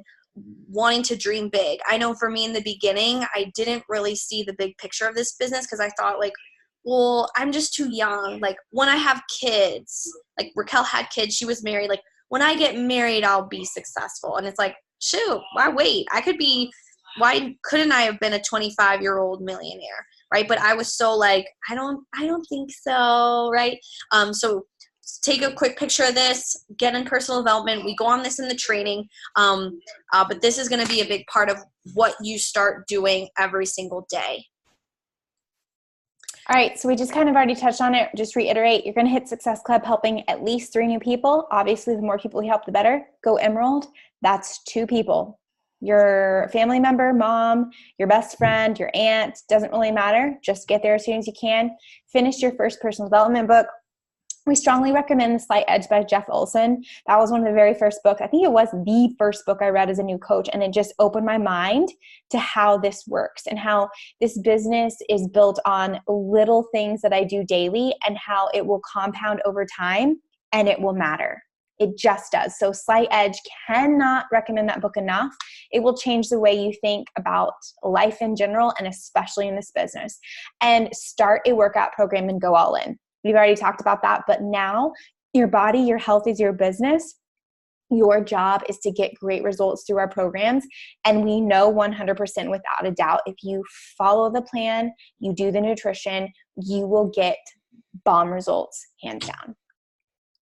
wanting to dream big. I know for me in the beginning, I didn't really see the big picture of this business, because I thought like, well, I'm just too young. Like when I have kids, like Raquel had kids, she was married. Like when I get married, I'll be successful. And it's like, shoot, why wait? Why couldn't I have been a 25-year-old millionaire? Right. But I was so like, I don't think so. Right. So take a quick picture of this, get in personal development. We go on this in the training. But this is going to be a big part of what you start doing every single day. All right, so we just kind of already touched on it. Just reiterate, you're going to hit Success Club helping at least 3 new people. Obviously, the more people you help, the better. Go Emerald. That's 2 people. Your family member, mom, your best friend, your aunt, doesn't really matter. Just get there as soon as you can. Finish your first personal development book. We strongly recommend The Slight Edge by Jeff Olson. That was one of the very first books. I think it was the first book I read as a new coach, and it just opened my mind to how this works and how this business is built on little things that I do daily and how it will compound over time and it will matter. It just does. So Slight Edge, cannot recommend that book enough. It will change the way you think about life in general and especially in this business. And start a workout program and go all in. We've already talked about that, but now your body, your health is your business. Your job is to get great results through our programs. And we know 100% without a doubt, if you follow the plan, you do the nutrition, you will get bomb results, hands down.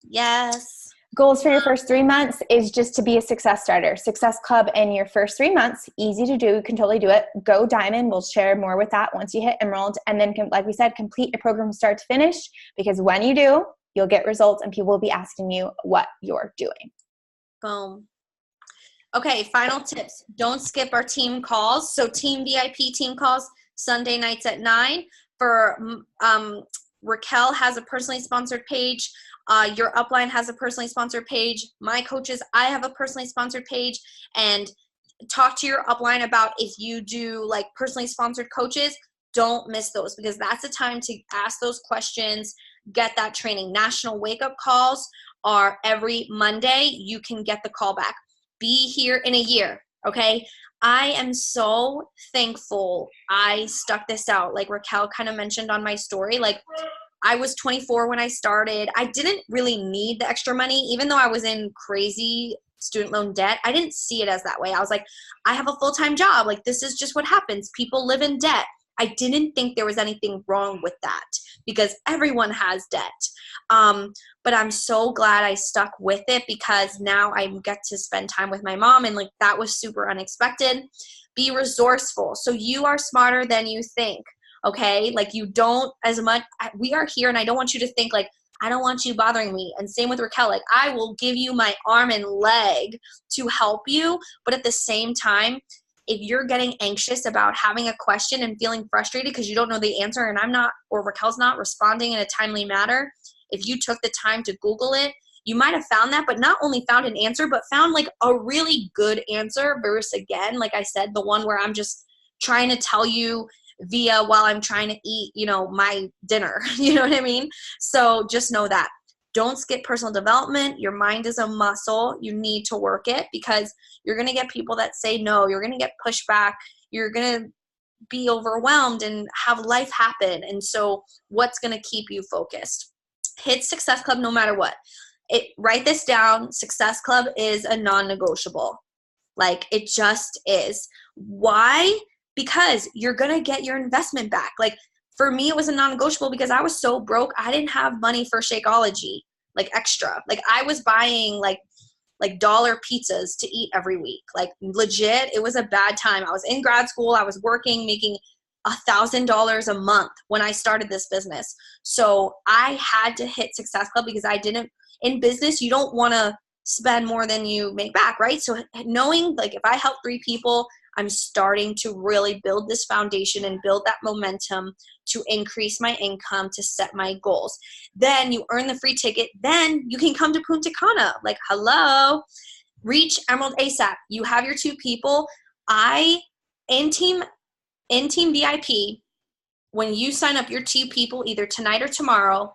Yes. Goals for your first 3 months is just to be a success starter. Success Club in your first 3 months, easy to do. You can totally do it. Go Diamond. We'll share more with that once you hit Emerald. And then, like we said, complete your program from start to finish, because when you do, you'll get results and people will be asking you what you're doing. Boom. Okay, final tips. Don't skip our team calls. So team VIP team calls, Sunday nights at 9. For Raquel has a personally sponsored page. Your upline has a personally sponsored page. My coaches, I have a personally sponsored page. And talk to your upline about if you do like personally sponsored coaches. Don't miss those, because that's the time to ask those questions, get that training. National Wake Up Calls are every Monday. You can get the call back. Be here in a year, okay? I am so thankful I stuck this out. Like Raquel kind of mentioned on my story, like I was 24 when I started. I didn't really need the extra money, even though I was in crazy student loan debt. I didn't see it as that way. I was like, I have a full-time job. Like, this is just what happens. People live in debt. I didn't think there was anything wrong with that, because everyone has debt. But I'm so glad I stuck with it, because now I get to spend time with my mom, and like that was super unexpected. Be resourceful. So you are smarter than you think. Okay. Like you don't as much, we are here and I don't want you to think like, I don't want you bothering me. And same with Raquel, like I will give you my arm and leg to help you. But at the same time, if you're getting anxious about having a question and feeling frustrated because you don't know the answer and I'm not, or Raquel's not responding in a timely manner, if you took the time to Google it, you might have found that, but not only found an answer, but found like a really good answer versus again, like I said, the one where I'm just trying to tell you via while I'm trying to eat, my dinner, you know what I mean? So just know that. Don't skip personal development. Your mind is a muscle. You need to work it because you're going to get people that say no. You're going to get pushback. You're going to be overwhelmed and have life happen. And so what's going to keep you focused? Hit Success Club no matter what. Write this down. Success Club is a non-negotiable. Like it just is. Why? Because you're going to get your investment back. Like for me, it was a non-negotiable because I was so broke. I didn't have money for Shakeology, like extra. Like I was buying like dollar pizzas to eat every week. Like legit, it was a bad time. I was in grad school. I was working, making $1,000 a month when I started this business. So I had to hit Success Club because in business, you don't want to spend more than you make back, right? So knowing like if I help 3 people, I'm starting to really build this foundation and build that momentum to increase my income, to set my goals. Then you earn the free ticket. Then you can come to Punta Cana. Like, hello, reach Emerald ASAP. You have your 2 people. In team VIP, when you sign up your 2 people, either tonight or tomorrow,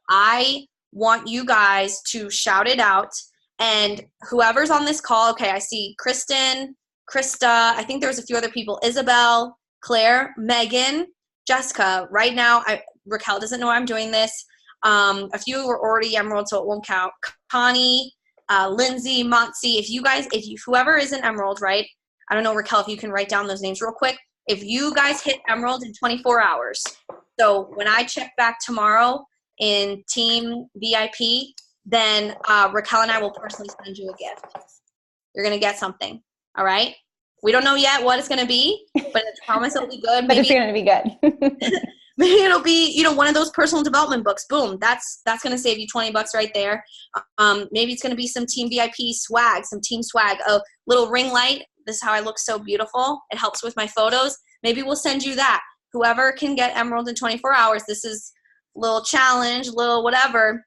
I want you guys to shout it out. And whoever's on this call, okay, I see Kristen, Krista, I think there was a few other people, Isabel, Claire, Megan, Jessica. Right now, Raquel doesn't know I'm doing this. A few were already Emerald, so it won't count. Connie, Lindsay, Motzi, whoever is an Emerald, right? I don't know, Raquel, if you can write down those names real quick. If you guys hit Emerald in 24 hours, so when I check back tomorrow in Team VIP, then Raquel and I will personally send you a gift. You're going to get something. All right? We don't know yet what it's going to be, but I promise it'll be good. But it's going to be good. Maybe it'll be, one of those personal development books. Boom. That's going to save you $20 right there. Maybe it's going to be some Team VIP swag, some team swag, a little ring light. This is how I look so beautiful. It helps with my photos. Maybe we'll send you that. Whoever can get Emerald in 24 hours, this is a little challenge, little whatever,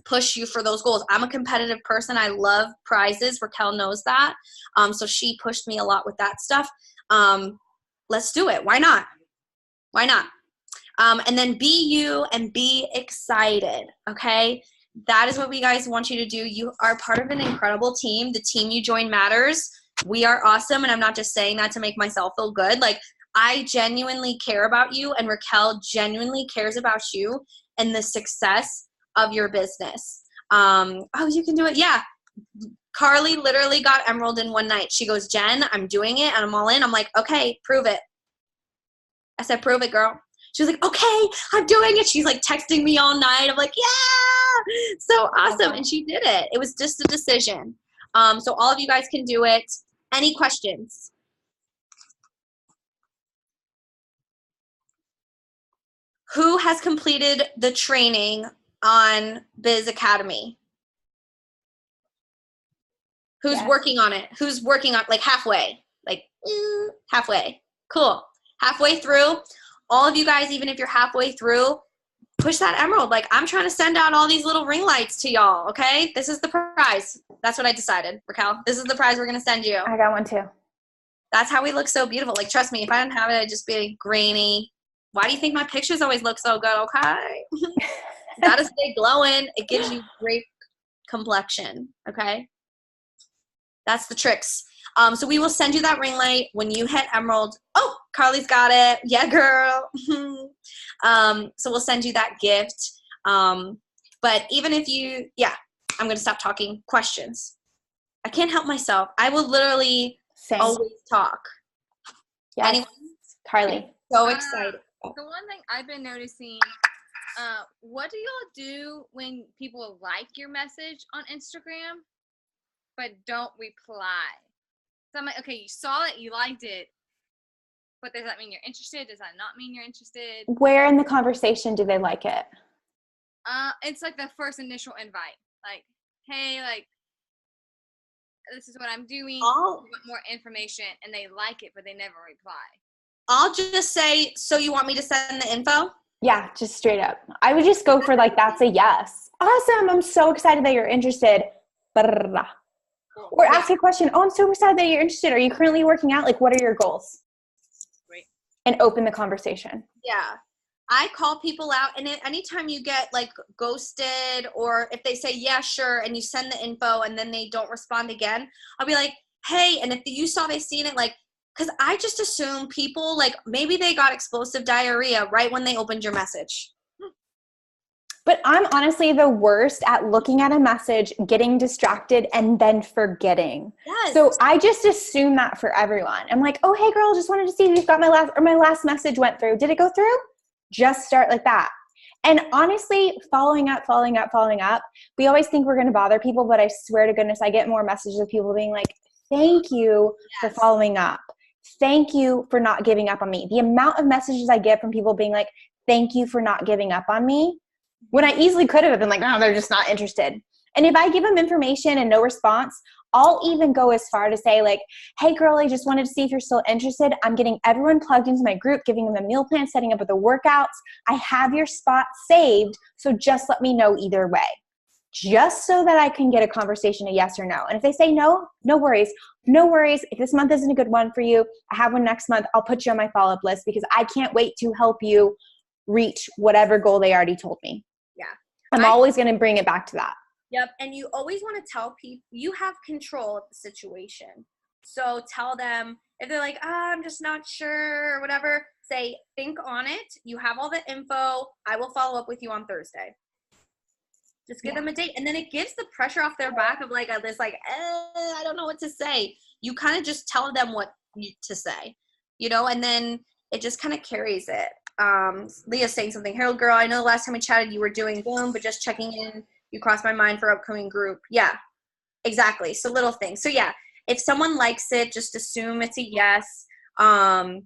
push you for those goals. I'm a competitive person. I love prizes. Raquel knows that. So she pushed me a lot with that stuff. Let's do it. Why not? Why not? And then be you and be excited. Okay. That is what we guys want you to do. You are part of an incredible team. The team you join matters. We are awesome. And I'm not just saying that to make myself feel good. Like I genuinely care about you and Raquel genuinely cares about you and the success of your business. Oh, you can do it. Yeah. Carly literally got Emerald in one night. She goes, Jen, I'm doing it and I'm all in. I'm like, okay, prove it. I said, prove it, girl. She was like, okay, I'm doing it. She's like texting me all night. I'm like, yeah, so awesome. And she did it. It was just a decision. So all of you guys can do it. Any questions? Who has completed the training on Biz Academy? Who's working on it? Who's working on like halfway? Like halfway. Cool. Halfway through. All of you guys, even if you're halfway through, push that Emerald. Like I'm trying to send out all these little ring lights to y'all. Okay. This is the prize. That's what I decided, Raquel. This is the prize we're going to send you. I got one too. That's how we look so beautiful. Like, trust me, if I didn't have it, I'd just be grainy. Why do you think my pictures always look so good? Okay. Gotta stay glowing. It gives you great complexion. Okay. That's the tricks. So we will send you that ring light when you hit Emerald. Oh, Carly's got it. Yeah, girl. So we'll send you that gift. But even if you, I'm going to stop talking. Questions. I can't help myself. I will literally always talk. Yes. Anyone? Carly. So excited. The one thing I've been noticing, what do y'all do when people like your message on Instagram but don't reply? So I'm like, okay, you saw it, you liked it, but does that mean you're interested? Does that not mean you're interested? Where in the conversation do they like it? It's like the first initial invite. Like, hey, like, this is what I'm doing. Oh. Want more information, and they like it, but they never reply. I'll just say, so you want me to send the info? Yeah, just straight up. I would just go for like, that's a yes. Awesome. I'm so excited that you're interested. Brrrah. Or ask a question. Oh, I'm so excited that you're interested. Are you currently working out? Like, what are your goals? Great. And open the conversation. Yeah. I call people out, and anytime you get like ghosted, or if they say, yeah, sure, and you send the info and then they don't respond again, I'll be like, hey, and if you saw they seen it, like, because I just assume people, like, maybe they got explosive diarrhea right when they opened your message. But I'm honestly the worst at looking at a message, getting distracted, and then forgetting. Yes. So I just assume that for everyone. I'm like, oh, hey, girl, just wanted to see if you've got my last message went through. Did it go through? Just start like that. And honestly, following up. We always think we're going to bother people, but I swear to goodness, I get more messages of people being like, thank you for following up. Thank you for not giving up on me. The amount of messages I get from people being like, thank you for not giving up on me, when I easily could have been like, no, they're just not interested. And if I give them information and no response, I'll even go as far to say like, hey girl, I just wanted to see if you're still interested. I'm getting everyone plugged into my group, giving them a meal plan, setting up with the workouts. I have your spot saved. So just let me know either way, just so that I can get a conversation, a yes or no. And if they say no, no worries. No worries. If this month isn't a good one for you, I have one next month. I'll put you on my follow-up list because I can't wait to help you reach whatever goal they already told me. Yeah. I'm always going to bring it back to that. Yep. And you always want to tell people you have control of the situation. So tell them, if they're like, I'm just not sure or whatever, say, think on it. You have all the info. I will follow up with you on Thursday. Just give them a date. And then it gives the pressure off their back of like, this like, I don't know what to say. You kind of just tell them what to say, and then it just kind of carries it. Leah's saying something. Harold girl, I know the last time we chatted you were doing boom, but just checking in. You crossed my mind for upcoming group. Yeah, exactly. So little things. So yeah, if someone likes it, just assume it's a yes. And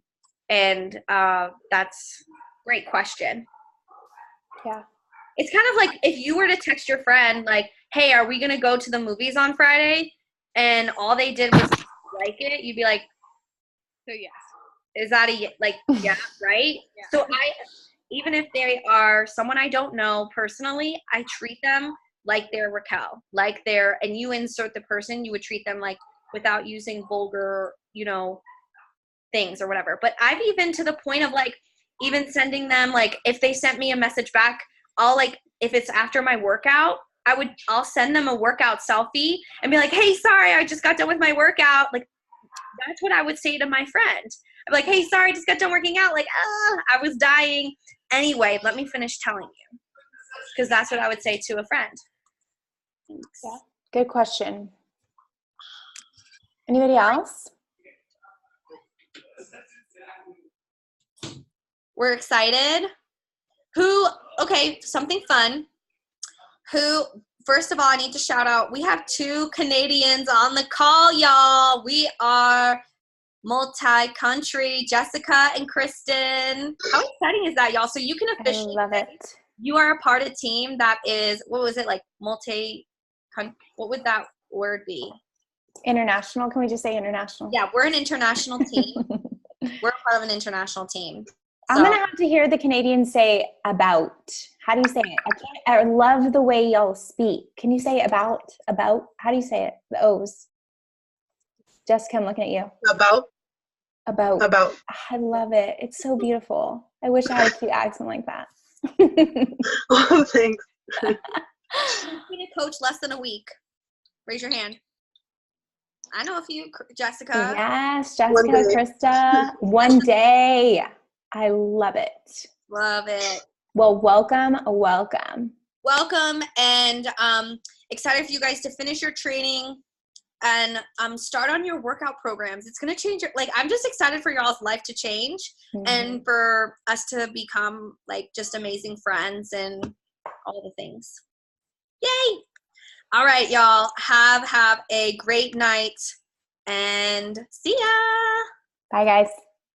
that's great question. Yeah. It's kind of like if you were to text your friend like, hey, are we going to go to the movies on Friday? And all they did was like it. You'd be like, so yes. Is that yeah, right? Yeah. So even if they are someone I don't know personally, I treat them like they're Raquel, and you insert the person, you would treat them like without using vulgar, things or whatever. But I've even to the point of like, even sending them, like if they sent me a message back, I'll if it's after my workout, I'll send them a workout selfie and be like, hey, sorry, I just got done with my workout. Like, that's what I would say to my friend. I'm like, hey, sorry, I just got done working out. Like, I was dying. Anyway, let me finish telling you. Because that's what I would say to a friend. Thanks. Yeah. Good question. Anybody else? We're excited. Something fun. First of all, I need to shout out, we have 2 Canadians on the call, y'all. We are multi-country, Jessica and Kristen. How exciting is that, y'all? So you can officially I love it. You are a part of a team that is, what was it, like what would that word be? International. Can we just say international? Yeah, we're an international team. We're a part of an international team. I'm going to have to hear the Canadians say about. How do you say it? I love the way y'all speak. Can you say about? About? How do you say it? The O's. Jessica, I'm looking at you. About. I love it. It's so beautiful. I wish I had a cute accent like that. Oh, thanks. Been a coach less than a week. Raise your hand. I know a few. Jessica. Yes, Jessica, Krista. One day. I love it. Love it. Well, welcome. Welcome, and excited for you guys to finish your training and start on your workout programs. It's going to change I'm just excited for y'all's life to change and for us to become just amazing friends and all the things. Yay! All right, y'all. Have a great night and see ya. Bye, guys.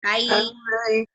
Bye. Bye.